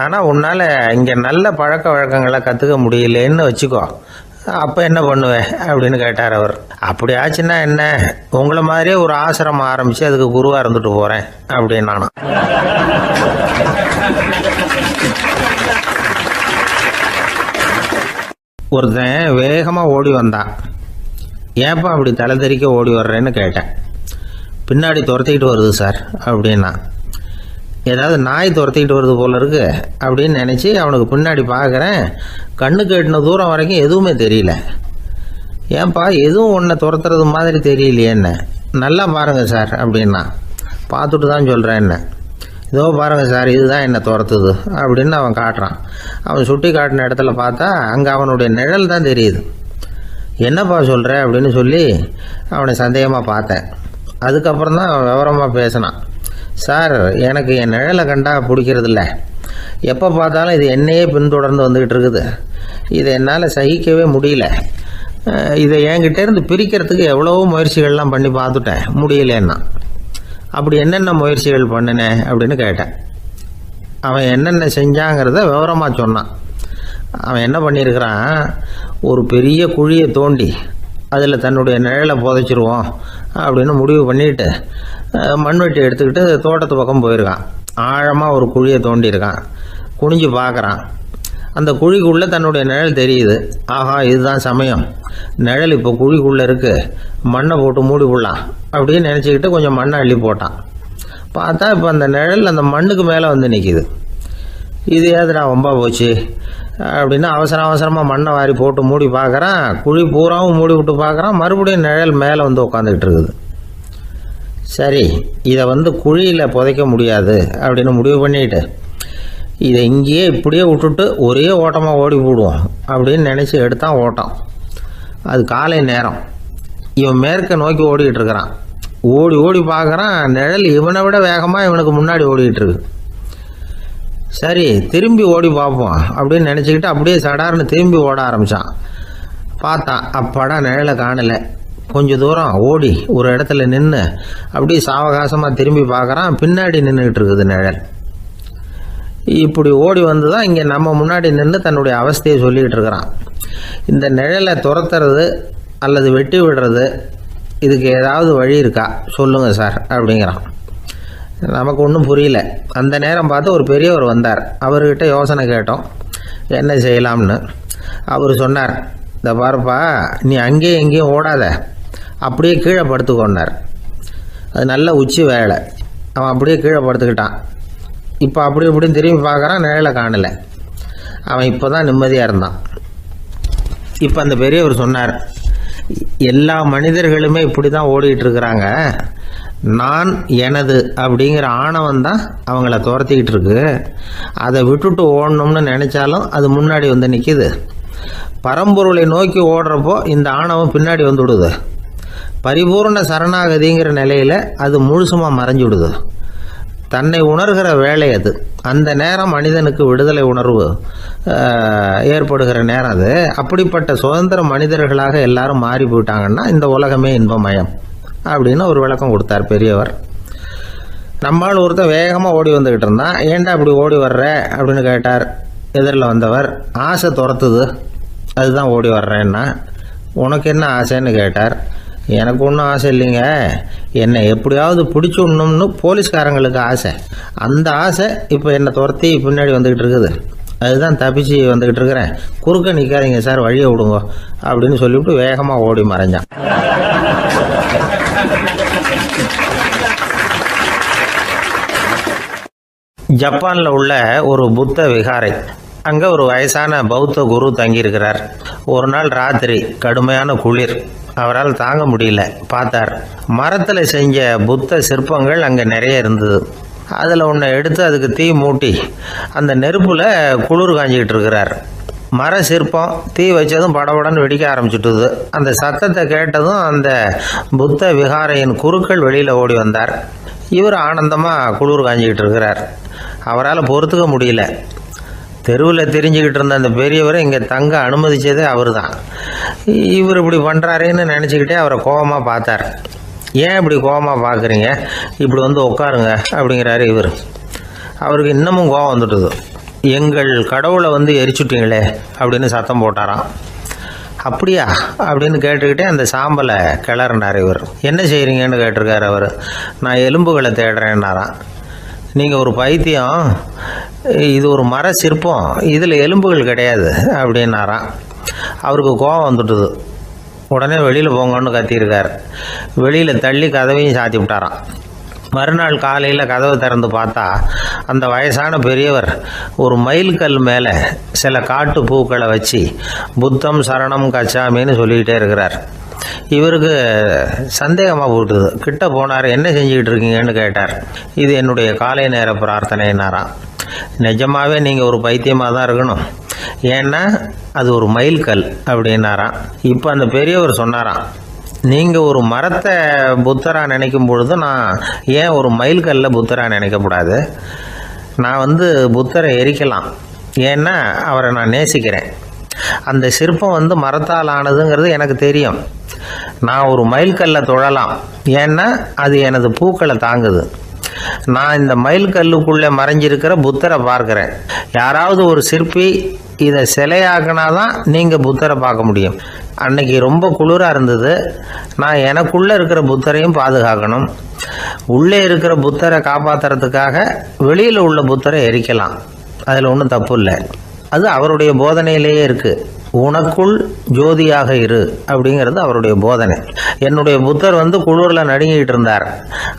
ஆனால் உன்னால் இங்கே நல்ல பழக்க வழக்கங்களை கற்றுக்க முடியலேன்னு வச்சுக்கோ, அப்போ என்ன பண்ணுவேன் அப்படின்னு கேட்டார் அவர். அப்படி ஆச்சுன்னா என்ன, உங்களை மாதிரியே ஒரு ஆசிரமம் ஆரம்பித்து அதுக்கு குருவாக இருந்துட்டு போகிறேன் அப்படின்னு நானும். ஒருத்தன் வேகமாக ஓடி வந்தான். ஏன்ப்பா அப்படி தலை தெறிக்க ஓடி வர்றேன்னு கேட்டேன். பின்னாடி துரத்திக்கிட்டு வருது சார் அப்படின்னா. ஏதாவது நாய் துரத்திக்கிட்டு வருது போல இருக்கு அப்படின்னு நினச்சி அவனுக்கு பின்னாடி பார்க்குறேன். கண்ணுக்கு எட்டின தூரம் வரைக்கும் எதுவுமே தெரியல. ஏன்பா எதுவும் ஒன்றை துரத்துறது மாதிரி தெரியலையே என்ன, நல்லா பாருங்கள் சார் அப்படின்னா. பார்த்துட்டு தான் சொல்கிறேன் என்ன. இதோ பாருங்கள் சார், இதுதான் என்னை துரத்துது அப்படின்னு அவன் காட்டுறான். அவன் சுட்டி காட்டின இடத்துல பார்த்தா அங்கே அவனுடைய நிழல் தான் தெரியுது. என்னப்பா சொல்கிற அப்படின்னு சொல்லி அவனை சந்தேகமாக பார்த்தேன். அதுக்கப்புறம் தான் அவன் விவரமாக பேசினான். சார், எனக்கு என் நிழலை கண்டா பிடிக்கிறதில்ல. எப்போ பார்த்தாலும் இது என்னையே பின்தொடர்ந்து வந்துக்கிட்டு இருக்குது. இதை என்னால் சகிக்கவே முடியல. இதை என்கிட்டேருந்து பிரிக்கிறதுக்கு எவ்வளவோ முயற்சிகள்லாம் பண்ணி பார்த்துட்டேன், முடியலன்னா. அப்படி என்னென்ன முயற்சிகள் பண்ணினேன் அப்படின்னு கேட்டேன். அவன் என்னென்ன செஞ்சாங்கிறத விவரமாக சொன்னான். அவன் என்ன பண்ணியிருக்கிறான், ஒரு பெரிய குழியை தோண்டி அதில் தன்னுடைய நிழலை புதைச்சிருவோம் அப்படின்னு முடிவு பண்ணிட்டு மண்வெட்டி எடுத்துக்கிட்டு தோட்டத்து பக்கம் போயிருக்கான். ஆழமாக ஒரு குழியை தோண்டியிருக்கான். குனிஞ்சு பார்க்குறான். அந்த குழிக்குள்ளே தன்னுடைய நிழல் தெரியுது. ஆஹா, இதுதான் சமயம், நிழல் இப்போ குழிக்குள்ளே இருக்குது, மண்ணை போட்டு மூடி விடலாம் அப்படின்னு நினச்சிக்கிட்டு கொஞ்சம் மண்ணை அள்ளி போட்டான். பார்த்தா இப்போ அந்த நிழல் அந்த மண்ணுக்கு மேலே வந்து நிற்கிது. இது ஏதுடா வம்பா போச்சு அப்படின்னு அவசரமாக மண்ணை வாரி போட்டு மூடி பார்க்குறான். குழி பூராவும் மூடி விட்டு பார்க்குறான். மறுபடியும் நிழல் மேலே வந்து உட்காந்துக்கிட்டு இருக்குது. சரி, இதை குழியில் புதைக்க முடியாது அப்படின்னு முடிவு பண்ணிட்டு இதை இங்கேயே இப்படியே விட்டுட்டு ஒரே ஓட்டமாக ஓடி போடுவோம் அப்படின்னு நினச்சி எடுத்தான் ஓட்டம். அது காலை நேரம். இவன் மேற்க நோக்கி ஓடிக்கிட்டு இருக்கிறான். ஓடி ஓடி பார்க்குறான், நிழல் இவனை விட வேகமாக இவனுக்கு முன்னாடி ஓடிக்கிட்டு இருக்கு. சரி, திரும்பி ஓடி பார்ப்போம் அப்படின்னு நினச்சிக்கிட்டு அப்படியே சடார்னு திரும்பி ஓட ஆரம்பித்தான். பார்த்தான், அப்பாடா நிழலை காணலை. கொஞ்சம் தூரம் ஓடி ஒரு இடத்துல நின்று அப்படியே சாவகாசமாக திரும்பி பார்க்குறான். பின்னாடி நின்றுக்கிட்டு இருக்குது நிழல். இப்படி ஓடி வந்து தான் இங்கே நம்ம முன்னாடி நின்று தன்னுடைய அவஸ்தையை சொல்லிக்கிட்டு இருக்கிறான். இந்த நிழலை துரத்துறது அல்லது வெட்டி விடுறது, இதுக்கு ஏதாவது வழி இருக்கா சொல்லுங்கள் சார் அப்படிங்கிறான். நமக்கு ஒன்றும் புரியல. அந்த நேரம் பார்த்து ஒரு பெரியவர் வந்தார். அவர்கிட்ட யோசனை கேட்டோம், என்ன செய்யலாம்னு. அவர் சொன்னார், இந்த பாருப்பா, நீ அங்கேயும் எங்கேயும் ஓடாத, அப்படியே கீழே படுத்துக்கொண்டார். அது நல்ல உச்சி வேலை. அவன் அப்படியே கீழே படுத்துக்கிட்டான். இப்போ அப்படி இப்படின்னு திரும்பி பார்க்குறான், நிழலை காணலை. அவன் இப்போ தான் நிம்மதியாக இருந்தான். இப்போ அந்த பெரியவர் சொன்னார், எல்லா மனிதர்களுமே இப்படி தான் ஓடிக்கிட்டு இருக்கிறாங்க. நான் எனது அப்படிங்கிற ஆணவம் தான் அவங்கள துரத்திக்கிட்டு இருக்கு. அதை விட்டுட்டு ஓடணும்னு நினச்சாலும் அது முன்னாடி வந்து நிற்கிது. பரம்பொருளை நோக்கி ஓடுறப்போ இந்த ஆணவம் பின்னாடி வந்து விடுது. பரிபூர்ண சரணாகதிங்கிற நிலையில் அது முழுசுமாக மறைஞ்சு விடுது. தன்னை உணர்கிற வேலை அது. அந்த நேரம் மனிதனுக்கு விடுதலை உணர்வு ஏற்படுகிற நேரம் அது. அப்படிப்பட்ட சுதந்திர மனிதர்களாக எல்லாரும் மாறி போயிட்டாங்கன்னா இந்த உலகமே இன்பமயம் அப்படின்னு ஒரு விளக்கம் கொடுத்தார் பெரியவர். நம்மால் ஒருத்தர் வேகமாக ஓடி வந்துக்கிட்டு இருந்தான். ஏன்டா அப்படி ஓடி வர்ற அப்படின்னு கேட்டார் எதிரில் வந்தவர். ஆசை துரத்துது, அதுதான் ஓடி வர்றேன்னா. உனக்கு என்ன ஆசைன்னு கேட்டார். எனக்கு ஒன்றும் ஆசை இல்லைங்க, என்னை எப்படியாவது பிடிச்சுடணும்னு போலீஸ்காரங்களுக்கு ஆசை. அந்த ஆசை இப்போ என்னை துரத்தி பின்னாடி வந்துக்கிட்டு இருக்குது. அதுதான் தப்பிச்சு வந்துக்கிட்டு இருக்கிறேன். குறுக்க நிற்காதீங்க சார், வழியை விடுங்க அப்படின்னு சொல்லிவிட்டு வேகமாக ஓடி மறைஞ்சான். ஜப்பானில் உள்ள ஒரு புத்த விகாரை. அங்கே ஒரு வயசான பௌத்த குரு தங்கியிருக்கிறார். ஒரு நாள் ராத்திரி கடுமையான குளிர், அவரால் தாங்க முடியல. பார்த்தார், மரத்தில் செஞ்ச புத்த சிற்பங்கள் அங்கே நிறைய இருந்தது. அதில் ஒன்றை எடுத்து அதுக்கு தீ மூட்டி அந்த நெருப்பில் குளிர் காஞ்சிக்கிட்டு இருக்கிறார். மர சிற்பம் தீ வச்சதும் படபடன்னு வெடிக்க ஆரம்பிச்சுட்டுது. அந்த சத்தத்தை கேட்டதும் அந்த புத்த விகாரையின் குருக்கள் வெளியில் ஓடி வந்தார். இவர் ஆனந்தமாக குளிர் காஞ்சிக்கிட்டு இருக்கிறார். அவரால் பொறுத்துக்க முடியல. தெருவில் தெரிஞ்சுக்கிட்டு இருந்த அந்த பெரியவரை இங்கே தங்க அனுமதித்ததே அவர் தான். இவர் இப்படி பண்ணுறாருன்னு நினச்சிக்கிட்டே அவரை கோபமாக பார்த்தார். ஏன் இப்படி கோபமாக பார்க்குறீங்க, இப்படி வந்து உட்காருங்க அப்படிங்கிறாரு இவர். அவருக்கு இன்னமும் கோபம் வந்துட்டுது. எங்கள் கடவுளை வந்து எரிச்சுட்டீங்களே அப்படின்னு சத்தம் போட்டாராம். அப்படியா அப்படின்னு கேட்டுக்கிட்டே அந்த சாம்பலை கிளறினார் இவர். என்ன செய்கிறீங்கன்னு கேட்டிருக்காரு அவர். நான் எலும்புகளை தேடுறேன்னாராம். நீங்கள் ஒரு பைத்தியம், இது ஒரு மர சிற்பம், இதில் எலும்புகள் கிடையாது அப்படின்னாராம். அவருக்கு கோபம் வந்துட்டுது. உடனே வெளியில் போங்கன்னு கத்தியிருக்கார். வெளியில் தள்ளி கதவையும் சாத்தி விட்டாராம். மறுநாள் காலையில் கதவை திறந்து பார்த்தா அந்த வயசான பெரியவர் ஒரு மைல்கல் மேலே சில காட்டு பூக்களை வச்சு புத்தம் சரணம் கச்சாமின்னு சொல்லிக்கிட்டே இருக்கிறார். இவருக்கு சந்தேகமாக போட்டுது. கிட்ட போனார். என்ன செஞ்சுக்கிட்டு இருக்கீங்கன்னு கேட்டார். இது என்னுடைய காலை நேர பிரார்த்தனைனாராம். நிஜமாகவே நீங்கள் ஒரு பைத்தியமாக தான் இருக்கணும், ஏன்னா அது ஒரு மைல்கல் அப்படின்னாராம். இப்போ அந்த பெரியவர் சொன்னாராம், நீங்கள் ஒரு மரத்தை புத்தராக நினைக்கும் பொழுது நான் ஏன் ஒரு மைல்கல்ல புத்தராக நினைக்கக்கூடாது? நான் வந்து புத்தரை எரிக்கலாம், ஏன்னா அவரை நான் நேசிக்கிறேன். அந்த சிற்பம் வந்து மரத்தால் ஆனதுங்கிறது எனக்கு தெரியும். நான் ஒரு மைல்கல்லை தொழலாம், ஏன்னா அது எனது பூக்களை தாங்குது. நான் இந்த மைல்கல்லுக்குள்ளே மறைஞ்சிருக்கிற புத்தரை பார்க்குறேன். யாராவது ஒரு சிற்பி இதை சிலையாக்கினாதான் நீங்கள் புத்தரை பார்க்க முடியும். அன்னைக்கு ரொம்ப குளிராக இருந்தது. நான் எனக்குள்ளே இருக்கிற புத்தரையும் பாதுகாக்கணும். உள்ளே இருக்கிற புத்தரை காப்பாற்றுறதுக்காக வெளியில் உள்ள புத்தரை எரிக்கலாம், அதில் ஒன்றும் தப்பு இல்லை. அது அவருடைய போதனையிலேயே இருக்குது. உனக்குள் ஜோதியாக இரு அப்படிங்கிறது அவருடைய போதனை. என்னுடைய புத்தர் வந்து குளிரில் நடுங்கிட்டு இருந்தார்.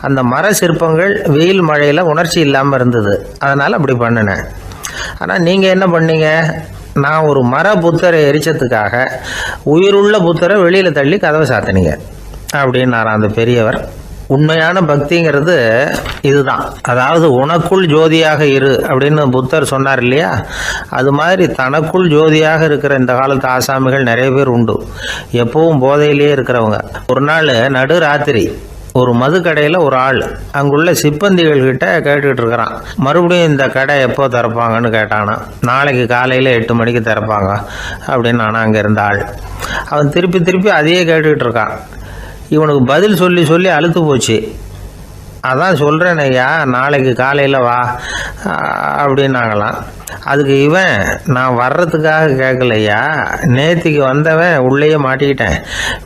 அந்த மர சிற்பங்கள் வெயில் மழையில் உணர்ச்சி இல்லாமல் இருந்தது, அதனால் அப்படி பண்ணினேன். ஆனால் நீங்கள் என்ன பண்ணீங்க? நான் ஒரு மர புத்தரை எரிச்சதுக்காக உயிருள்ள புத்தரை வெளியில் தள்ளி கதவை சாத்தினீங்க அப்படின்னாராம் அந்த பெரியவர். உண்மையான பக்திங்கிறது இதுதான். அதாவது உனக்குள் ஜோதியாக இரு அப்படின்னு புத்தர் சொன்னார் இல்லையா, அது மாதிரி தனக்குள் ஜோதியாக இருக்கிற இந்த காலத்து ஆசாமிகள் நிறைய பேர் உண்டு. எப்பவும் போதையிலேயே இருக்கிறவங்க. ஒரு நாள் நடு ராத்திரி ஒரு மது கடையில் ஒரு ஆள் அங்குள்ள சிப்பந்திகள் கிட்ட கேட்டுக்கிட்டு இருக்கிறான். மறுபடியும் இந்த கடை எப்போ திறப்பாங்கன்னு கேட்டானா. நாளைக்கு காலையில் 8 மணிக்கு திறப்பாங்க அப்படின்னு நானா அங்கே இருந்த ஆள். அவன் திருப்பி திருப்பி அதையே கேட்டுக்கிட்டு இருக்கான். இவனுக்கு பதில் சொல்லி சொல்லி அழுத்து போச்சு. அதான் சொல்கிறேன் ஐயா, நாளைக்கு காலையில் வா அப்படின்னாங்களாம். அதுக்கு இவன், நான் வர்றதுக்காக கேட்கலையா, நேற்றுக்கு வந்தவன் உள்ளேயே மாட்டிக்கிட்டேன்,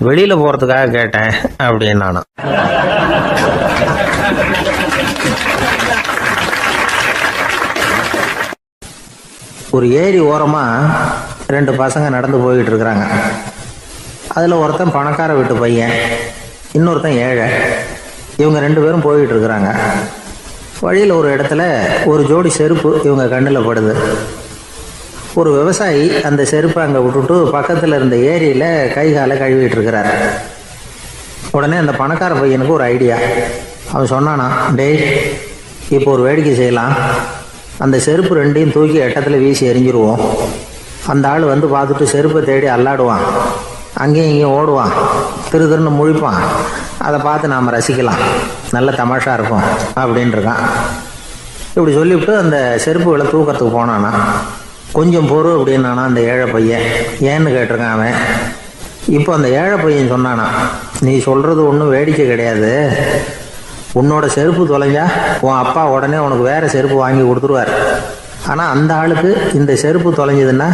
வெளியில் போகிறதுக்காக கேட்டேன் அப்படின்னானா. ஒரு ஏரி ஓரமாக 2 பசங்க நடந்து போய்கிட்டு இருக்கிறாங்க. அதில் ஒருத்தன் பணக்கார வீட்டு பையன், இன்னொருத்தன் ஏழை. இவங்க 2 பேரும் போய்கிட்டு இருக்கிறாங்க. வழியில் ஒரு இடத்துல ஒரு ஜோடி செருப்பு இவங்க கண்ணில் படுது. ஒரு விவசாயி அந்த செருப்பை அங்கே விட்டுட்டு பக்கத்தில் இருந்த ஏரியில் கை காலை கழுவிட்டு இருக்கிறார். உடனே அந்த பணக்கார பையனுக்கு ஒரு ஐடியா. அவன் சொன்னானா, டேய், இப்போ ஒரு வேடிக்கை செய்யலாம். அந்த செருப்பு 2ஐயும் தூக்கி எட்டத்தில் வீசி எரிஞ்சிருவோம். அந்த ஆள் வந்து பார்த்துட்டு செருப்பை தேடி அல்லாடுவான், அங்கேயும் இங்கேயும் ஓடுவான், திரு திருன்னு முழிப்பான். அதை பார்த்து நாம் ரசிக்கலாம், நல்ல தமாஷா இருக்கும் அப்படின்ட்டுருக்கான். இப்படி சொல்லிவிட்டு அந்த செருப்புகளை தூக்கத்துக்கு போனானா. கொஞ்சம் பொறு அப்படின்னானா அந்த ஏழை பையன். ஏன்னு கேட்டிருக்கான் அவன். இப்போ அந்த ஏழை பையன் சொன்னானா, நீ சொல்கிறது ஒன்றும் வேடிக்கை கிடையாது. உன்னோட செருப்பு தொலைஞ்சா உன் அப்பா உடனே உனக்கு வேறு செருப்பு வாங்கி கொடுத்துருவார். ஆனால் அந்த ஆளுக்கு இந்த செருப்பு தொலைஞ்சதுன்னா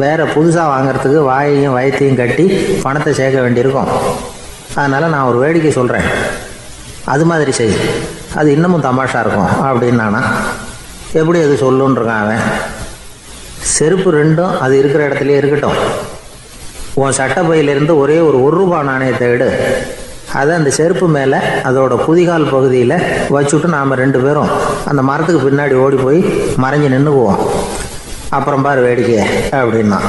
வேறு புதுசாக வாங்கிறதுக்கு வாயையும் வயத்தையும் கட்டி பணத்தை சேர்க்க வேண்டியிருக்கும். அதனால் நான் ஒரு வேடிக்கை சொல்கிறேன், அது மாதிரி செய், அது இன்னமும் தமாஷா இருக்கும் அப்படின்னானா. எப்படி அது சொல்லுன்றிருக்கான் அவன். செருப்பு 2ம் அது இருக்கிற இடத்துலையே இருக்கட்டும். உன் சட்டப்பையிலிருந்து ஒரே ஒரு 1 ரூபாய் நாணயத்தை எடு, அதை அந்த செருப்பு மேலே அதோட குதிகால் பகுதியில் வச்சுட்டு நாம் 2 பேரும் அந்த மரத்துக்கு பின்னாடி ஓடி போய் மறைஞ்சு நின்றுக்குவோம். அப்புறம் பாரு வேடிக்கை அப்படின்னா.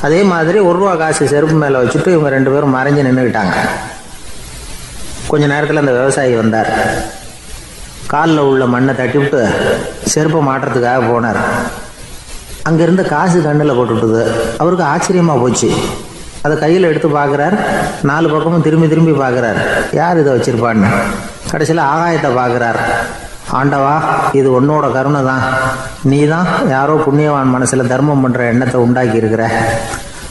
அதே மாதிரி 1 ரூபா காசு செருப்பு மேலே வச்சுட்டு இவங்க 2 பேரும் மறைஞ்சு நின்றுக்கிட்டாங்க. கொஞ்ச நேரத்தில் அந்த விவசாயி வந்தார். காலில் உள்ள மண்ணை தட்டிவிட்டு செருப்பை மாட்டுறதுக்காக போனார். அங்கேருந்து காசு கண்ணில் போட்டுவிட்டுது. அவருக்கு ஆச்சரியமாக போச்சு. அதை கையில் எடுத்து பார்க்குறார். 4 பக்கமும் திரும்பி திரும்பி பார்க்குறார், யார் இதை வச்சுருப்பான்னு. கடைசியில் ஆகாயத்தை பார்க்குறார். ஆண்டவா, இது உன்னோட கருணை தான். நீ தான் யாரோ புண்ணியவான் மனசில் தர்மம் பண்ணுற எண்ணத்தை உண்டாக்கி இருக்கிற.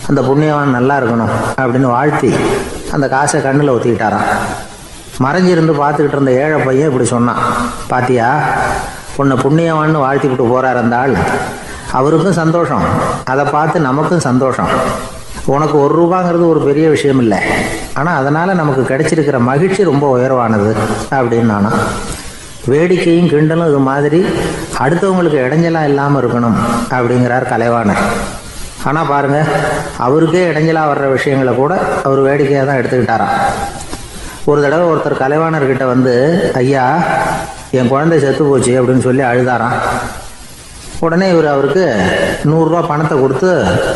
அந்த புண்ணியவான் நல்லா இருக்கணும் அப்படின்னு வாழ்த்தி அந்த காசை கண்ணில் ஒத்திக்கிட்டாராம். மறைஞ்சிருந்து பார்த்துக்கிட்டு இருந்த ஏழை பையன் இப்படி சொன்னான், பாத்தியா, உன்னை புண்ணியவான்னு வாழ்த்திக்கிட்டு போகிறார் அந்த ஆள். அவருக்கும் சந்தோஷம், அதை பார்த்து நமக்கும் சந்தோஷம். உனக்கு 1 ரூபாங்கிறது ஒரு பெரிய விஷயம் இல்லை, ஆனால் அதனால் நமக்கு கிடைச்சிருக்கிற மகிழ்ச்சி ரொம்ப உயர்வானது அப்படின்னு நானும். வேடிக்கையும் கிண்டலும் இது மாதிரி அடுத்தவங்களுக்கு இடைஞ்சலாக இல்லாமல் இருக்கணும் அப்படிங்கிறார் கலைவாணர். ஆனால் பாருங்கள், அவருக்கே இடைஞ்சலாக வர்ற விஷயங்களை கூட அவர் வேடிக்கையாக தான் எடுத்துக்கிட்டாராம். ஒரு தடவை ஒருத்தர் கலைவாணர்கிட்ட வந்து, ஐயா, என் குழந்தை செத்து போச்சு அப்படின்னு சொல்லி அழுதாராம். உடனே இவர் அவருக்கு 100 ரூபா பணத்தை கொடுத்து,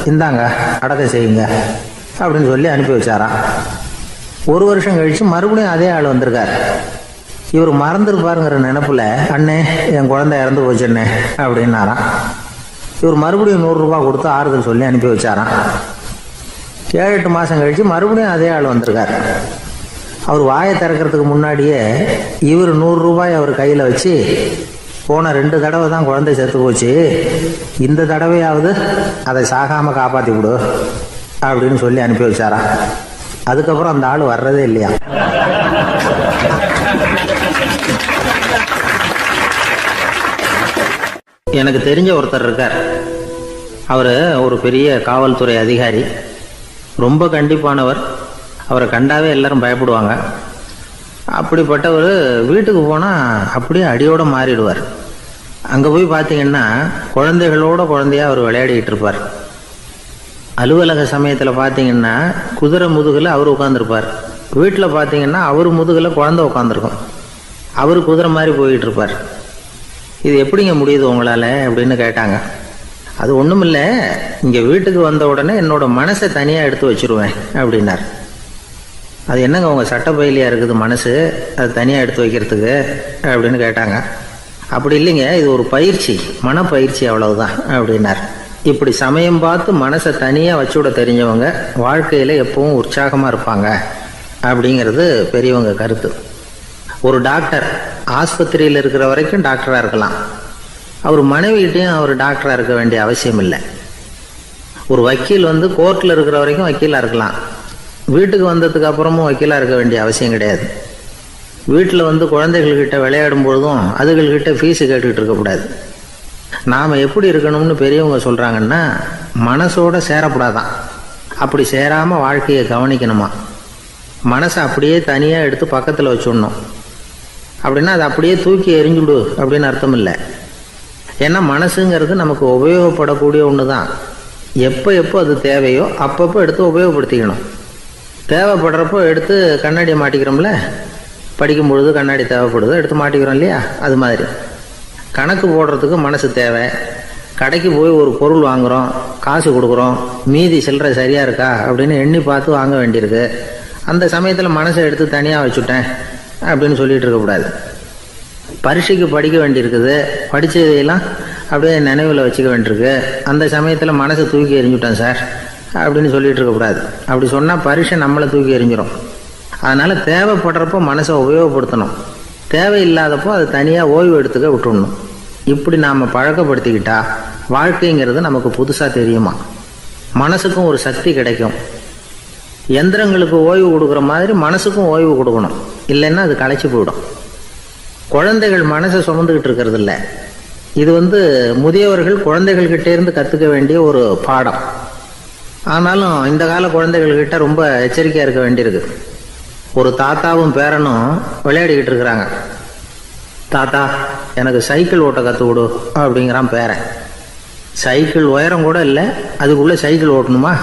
இந்தாங்க அடக்கம் செய்யுங்க அப்படின்னு சொல்லி அனுப்பி வச்சாராம். 1 வருஷம் கழித்து மறுபடியும் அதே ஆள் வந்திருக்கார். இவர் மறந்துருப்பாருங்கிற நினைப்பில், அண்ணே என் குழந்தை இறந்து போச்சுண்ணே அப்படின்னாராம். இவர் மறுபடியும் 100 ரூபா கொடுத்து ஆறுதல் சொல்லி அனுப்பி வச்சாராம். 7-8 மாதம் கழித்து மறுபடியும் அதே ஆள் வந்திருக்கார். அவர் வாயை திறக்கிறதுக்கு முன்னாடியே இவர் 100 ரூபாய் அவர் கையில் வச்சு, போன 2 தடவை தான் குழந்தை செத்து போச்சு, இந்த தடவையாவது அதை சாகாமல் காப்பாற்றி விடு அப்படின்னு சொல்லி அனுப்பி வச்சாராம். அதுக்கப்புறம் அந்த ஆள் வர்றதே இல்லையா. எனக்கு தெரிஞ்ச ஒருத்தர் இருக்கார். அவர் ஒரு பெரிய காவல்துறை அதிகாரி, ரொம்ப கண்டிப்பானவர். அவரை கண்டாவே எல்லாரும் பயப்படுவாங்க. அப்படிப்பட்டவர் வீட்டுக்கு போனால் அப்படியே அடியோடு மாறிடுவார். அங்கே போய் பார்த்தீங்கன்னா குழந்தையாக அவர் விளையாடிக்கிட்டு இருப்பார். அலுவலக சமயத்தில் பார்த்தீங்கன்னா குதிரை முதுகில் அவர் உட்காந்துருப்பார். வீட்டில் பார்த்தீங்கன்னா அவர் முதுகில் குழந்தை உட்காந்துருக்கும். அவர் குதிரை மாதிரி போயிட்டு இருப்பார். இது எப்படிங்க முடியுது உங்களால் அப்படின்னு கேட்டாங்க. அது ஒன்றும் இல்லை, இங்கே வீட்டுக்கு வந்த உடனே என்னோட மனசை தனியாக எடுத்து வச்சுருவேன் அப்படின்னார். அது என்னங்க உங்கள் சட்டப்பயிலியாக இருக்குது மனசு, அது தனியாக எடுத்து வைக்கிறதுக்கு அப்படின்னு கேட்டாங்க. அப்படி இல்லைங்க, இது ஒரு பயிற்சி, மனப்பயிற்சி, அவ்வளவுதான் அப்படின்னார். இப்படி சமயம் பார்த்து மனசை தனியாக வச்சுவிட தெரிஞ்சவங்க வாழ்க்கையில் எப்பவும் உற்சாகமாக இருப்பாங்க அப்படிங்கிறது பெரியவங்க கருத்து. ஒரு டாக்டர் ஆஸ்பத்திரியில் இருக்கிற வரைக்கும் டாக்டராக இருக்கலாம். அவர் மனைவிகிட்டையும் அவர் டாக்டராக இருக்க வேண்டிய அவசியம் இல்லை. ஒரு வக்கீல் கோர்ட்டில் இருக்கிற வரைக்கும் வக்கீலாக இருக்கலாம். வீட்டுக்கு வந்ததுக்கு அப்புறமும் வக்கீலாக இருக்க வேண்டிய அவசியம் கிடையாது. வீட்டில் குழந்தைகள்கிட்ட விளையாடும் பொழுதும் அதுகள்கிட்ட ஃபீஸு கேட்டுக்கிட்டு இருக்கக்கூடாது. நாம் எப்படி இருக்கணும்னு பெரியவங்க சொல்கிறாங்கன்னா, மனசோட சேரக்கூடாதான். அப்படி சேராமல் வாழ்க்கையை கவனிக்கணுமா. மனசை அப்படியே தனியாக எடுத்து பக்கத்தில் வச்சுடணும். அப்படின்னா அதை அப்படியே தூக்கி எறிஞ்சுடு அப்படின்னு அர்த்தம் இல்லை. ஏன்னா மனசுங்கிறது நமக்கு உபயோகப்படக்கூடிய ஒன்று தான். எப்போ அது தேவையோ அப்பப்போ எடுத்து உபயோகப்படுத்திக்கணும். தேவைப்படுறப்போ எடுத்து கண்ணாடியை மாட்டிக்கிறோம்ல, படிக்கும் பொழுது கண்ணாடி தேவைப்படுது, எடுத்து மாட்டிக்கிறோம் இல்லையா. அது மாதிரி கணக்கு போடுறதுக்கு மனசு தேவை. கடைக்கு போய் ஒரு பொருள் வாங்குகிறோம், காசு கொடுக்குறோம், மீதி சில்லறை சரியாக இருக்கா அப்படின்னு எண்ணி பார்த்து வாங்க வேண்டியிருக்கு. அந்த சமயத்தில் மனசை எடுத்து தனியாக வச்சுட்டேன் அப்படின்னு சொல்லிகிட்டு இருக்கக்கூடாது. பரீட்சைக்கு படிக்க வேண்டியிருக்குது, படித்ததையெல்லாம் அப்படியே நினைவில் வச்சுக்க வேண்டியிருக்கு. அந்த சமயத்தில் மனசை தூக்கி எறிஞ்சுட்டேன் சார் அப்படின்னு சொல்லிகிட்டு இருக்கக்கூடாது. அப்படி சொன்னால் பரீட்சை நம்மளை தூக்கி எறிஞ்சிடும். அதனால் தேவைப்படுறப்போ மனசை உபயோகப்படுத்தணும், தேவையில்லாதப்போ அது தனியாக ஓய்வு எடுத்துக்க விட்டுடணும். இப்படி நாம் பழக்கப்படுத்திக்கிட்டா வாழ்க்கைங்கிறது நமக்கு புதுசாக தெரியுமா. மனசுக்கும் ஒரு சக்தி கிடைக்கும். எந்திரங்களுக்கு ஓய்வு கொடுக்குற மாதிரி மனசுக்கும் ஓய்வு கொடுக்கணும், இல்லைன்னா அது களைச்சி போயிடும். குழந்தைகள் மனசை சுமந்துக்கிட்டு இருக்கிறது இல்லை. இது முதியவர்கள் குழந்தைகள்கிட்ட இருந்து கற்றுக்க வேண்டிய ஒரு பாடம். ஆனாலும் இந்த கால குழந்தைகள்கிட்ட ரொம்ப எச்சரிக்கையாக இருக்க வேண்டியிருக்கு. ஒரு தாத்தாவும் பேரனும் விளையாடிக்கிட்டு இருக்கிறாங்க. தாத்தா, எனக்கு சைக்கிள் ஓட்ட கற்றுக் கொடு அப்படிங்கிறான் பேரன். சைக்கிள் உயரம் கூட இல்லை, அதுக்குள்ளே சைக்கிள் ஓட்டணுமா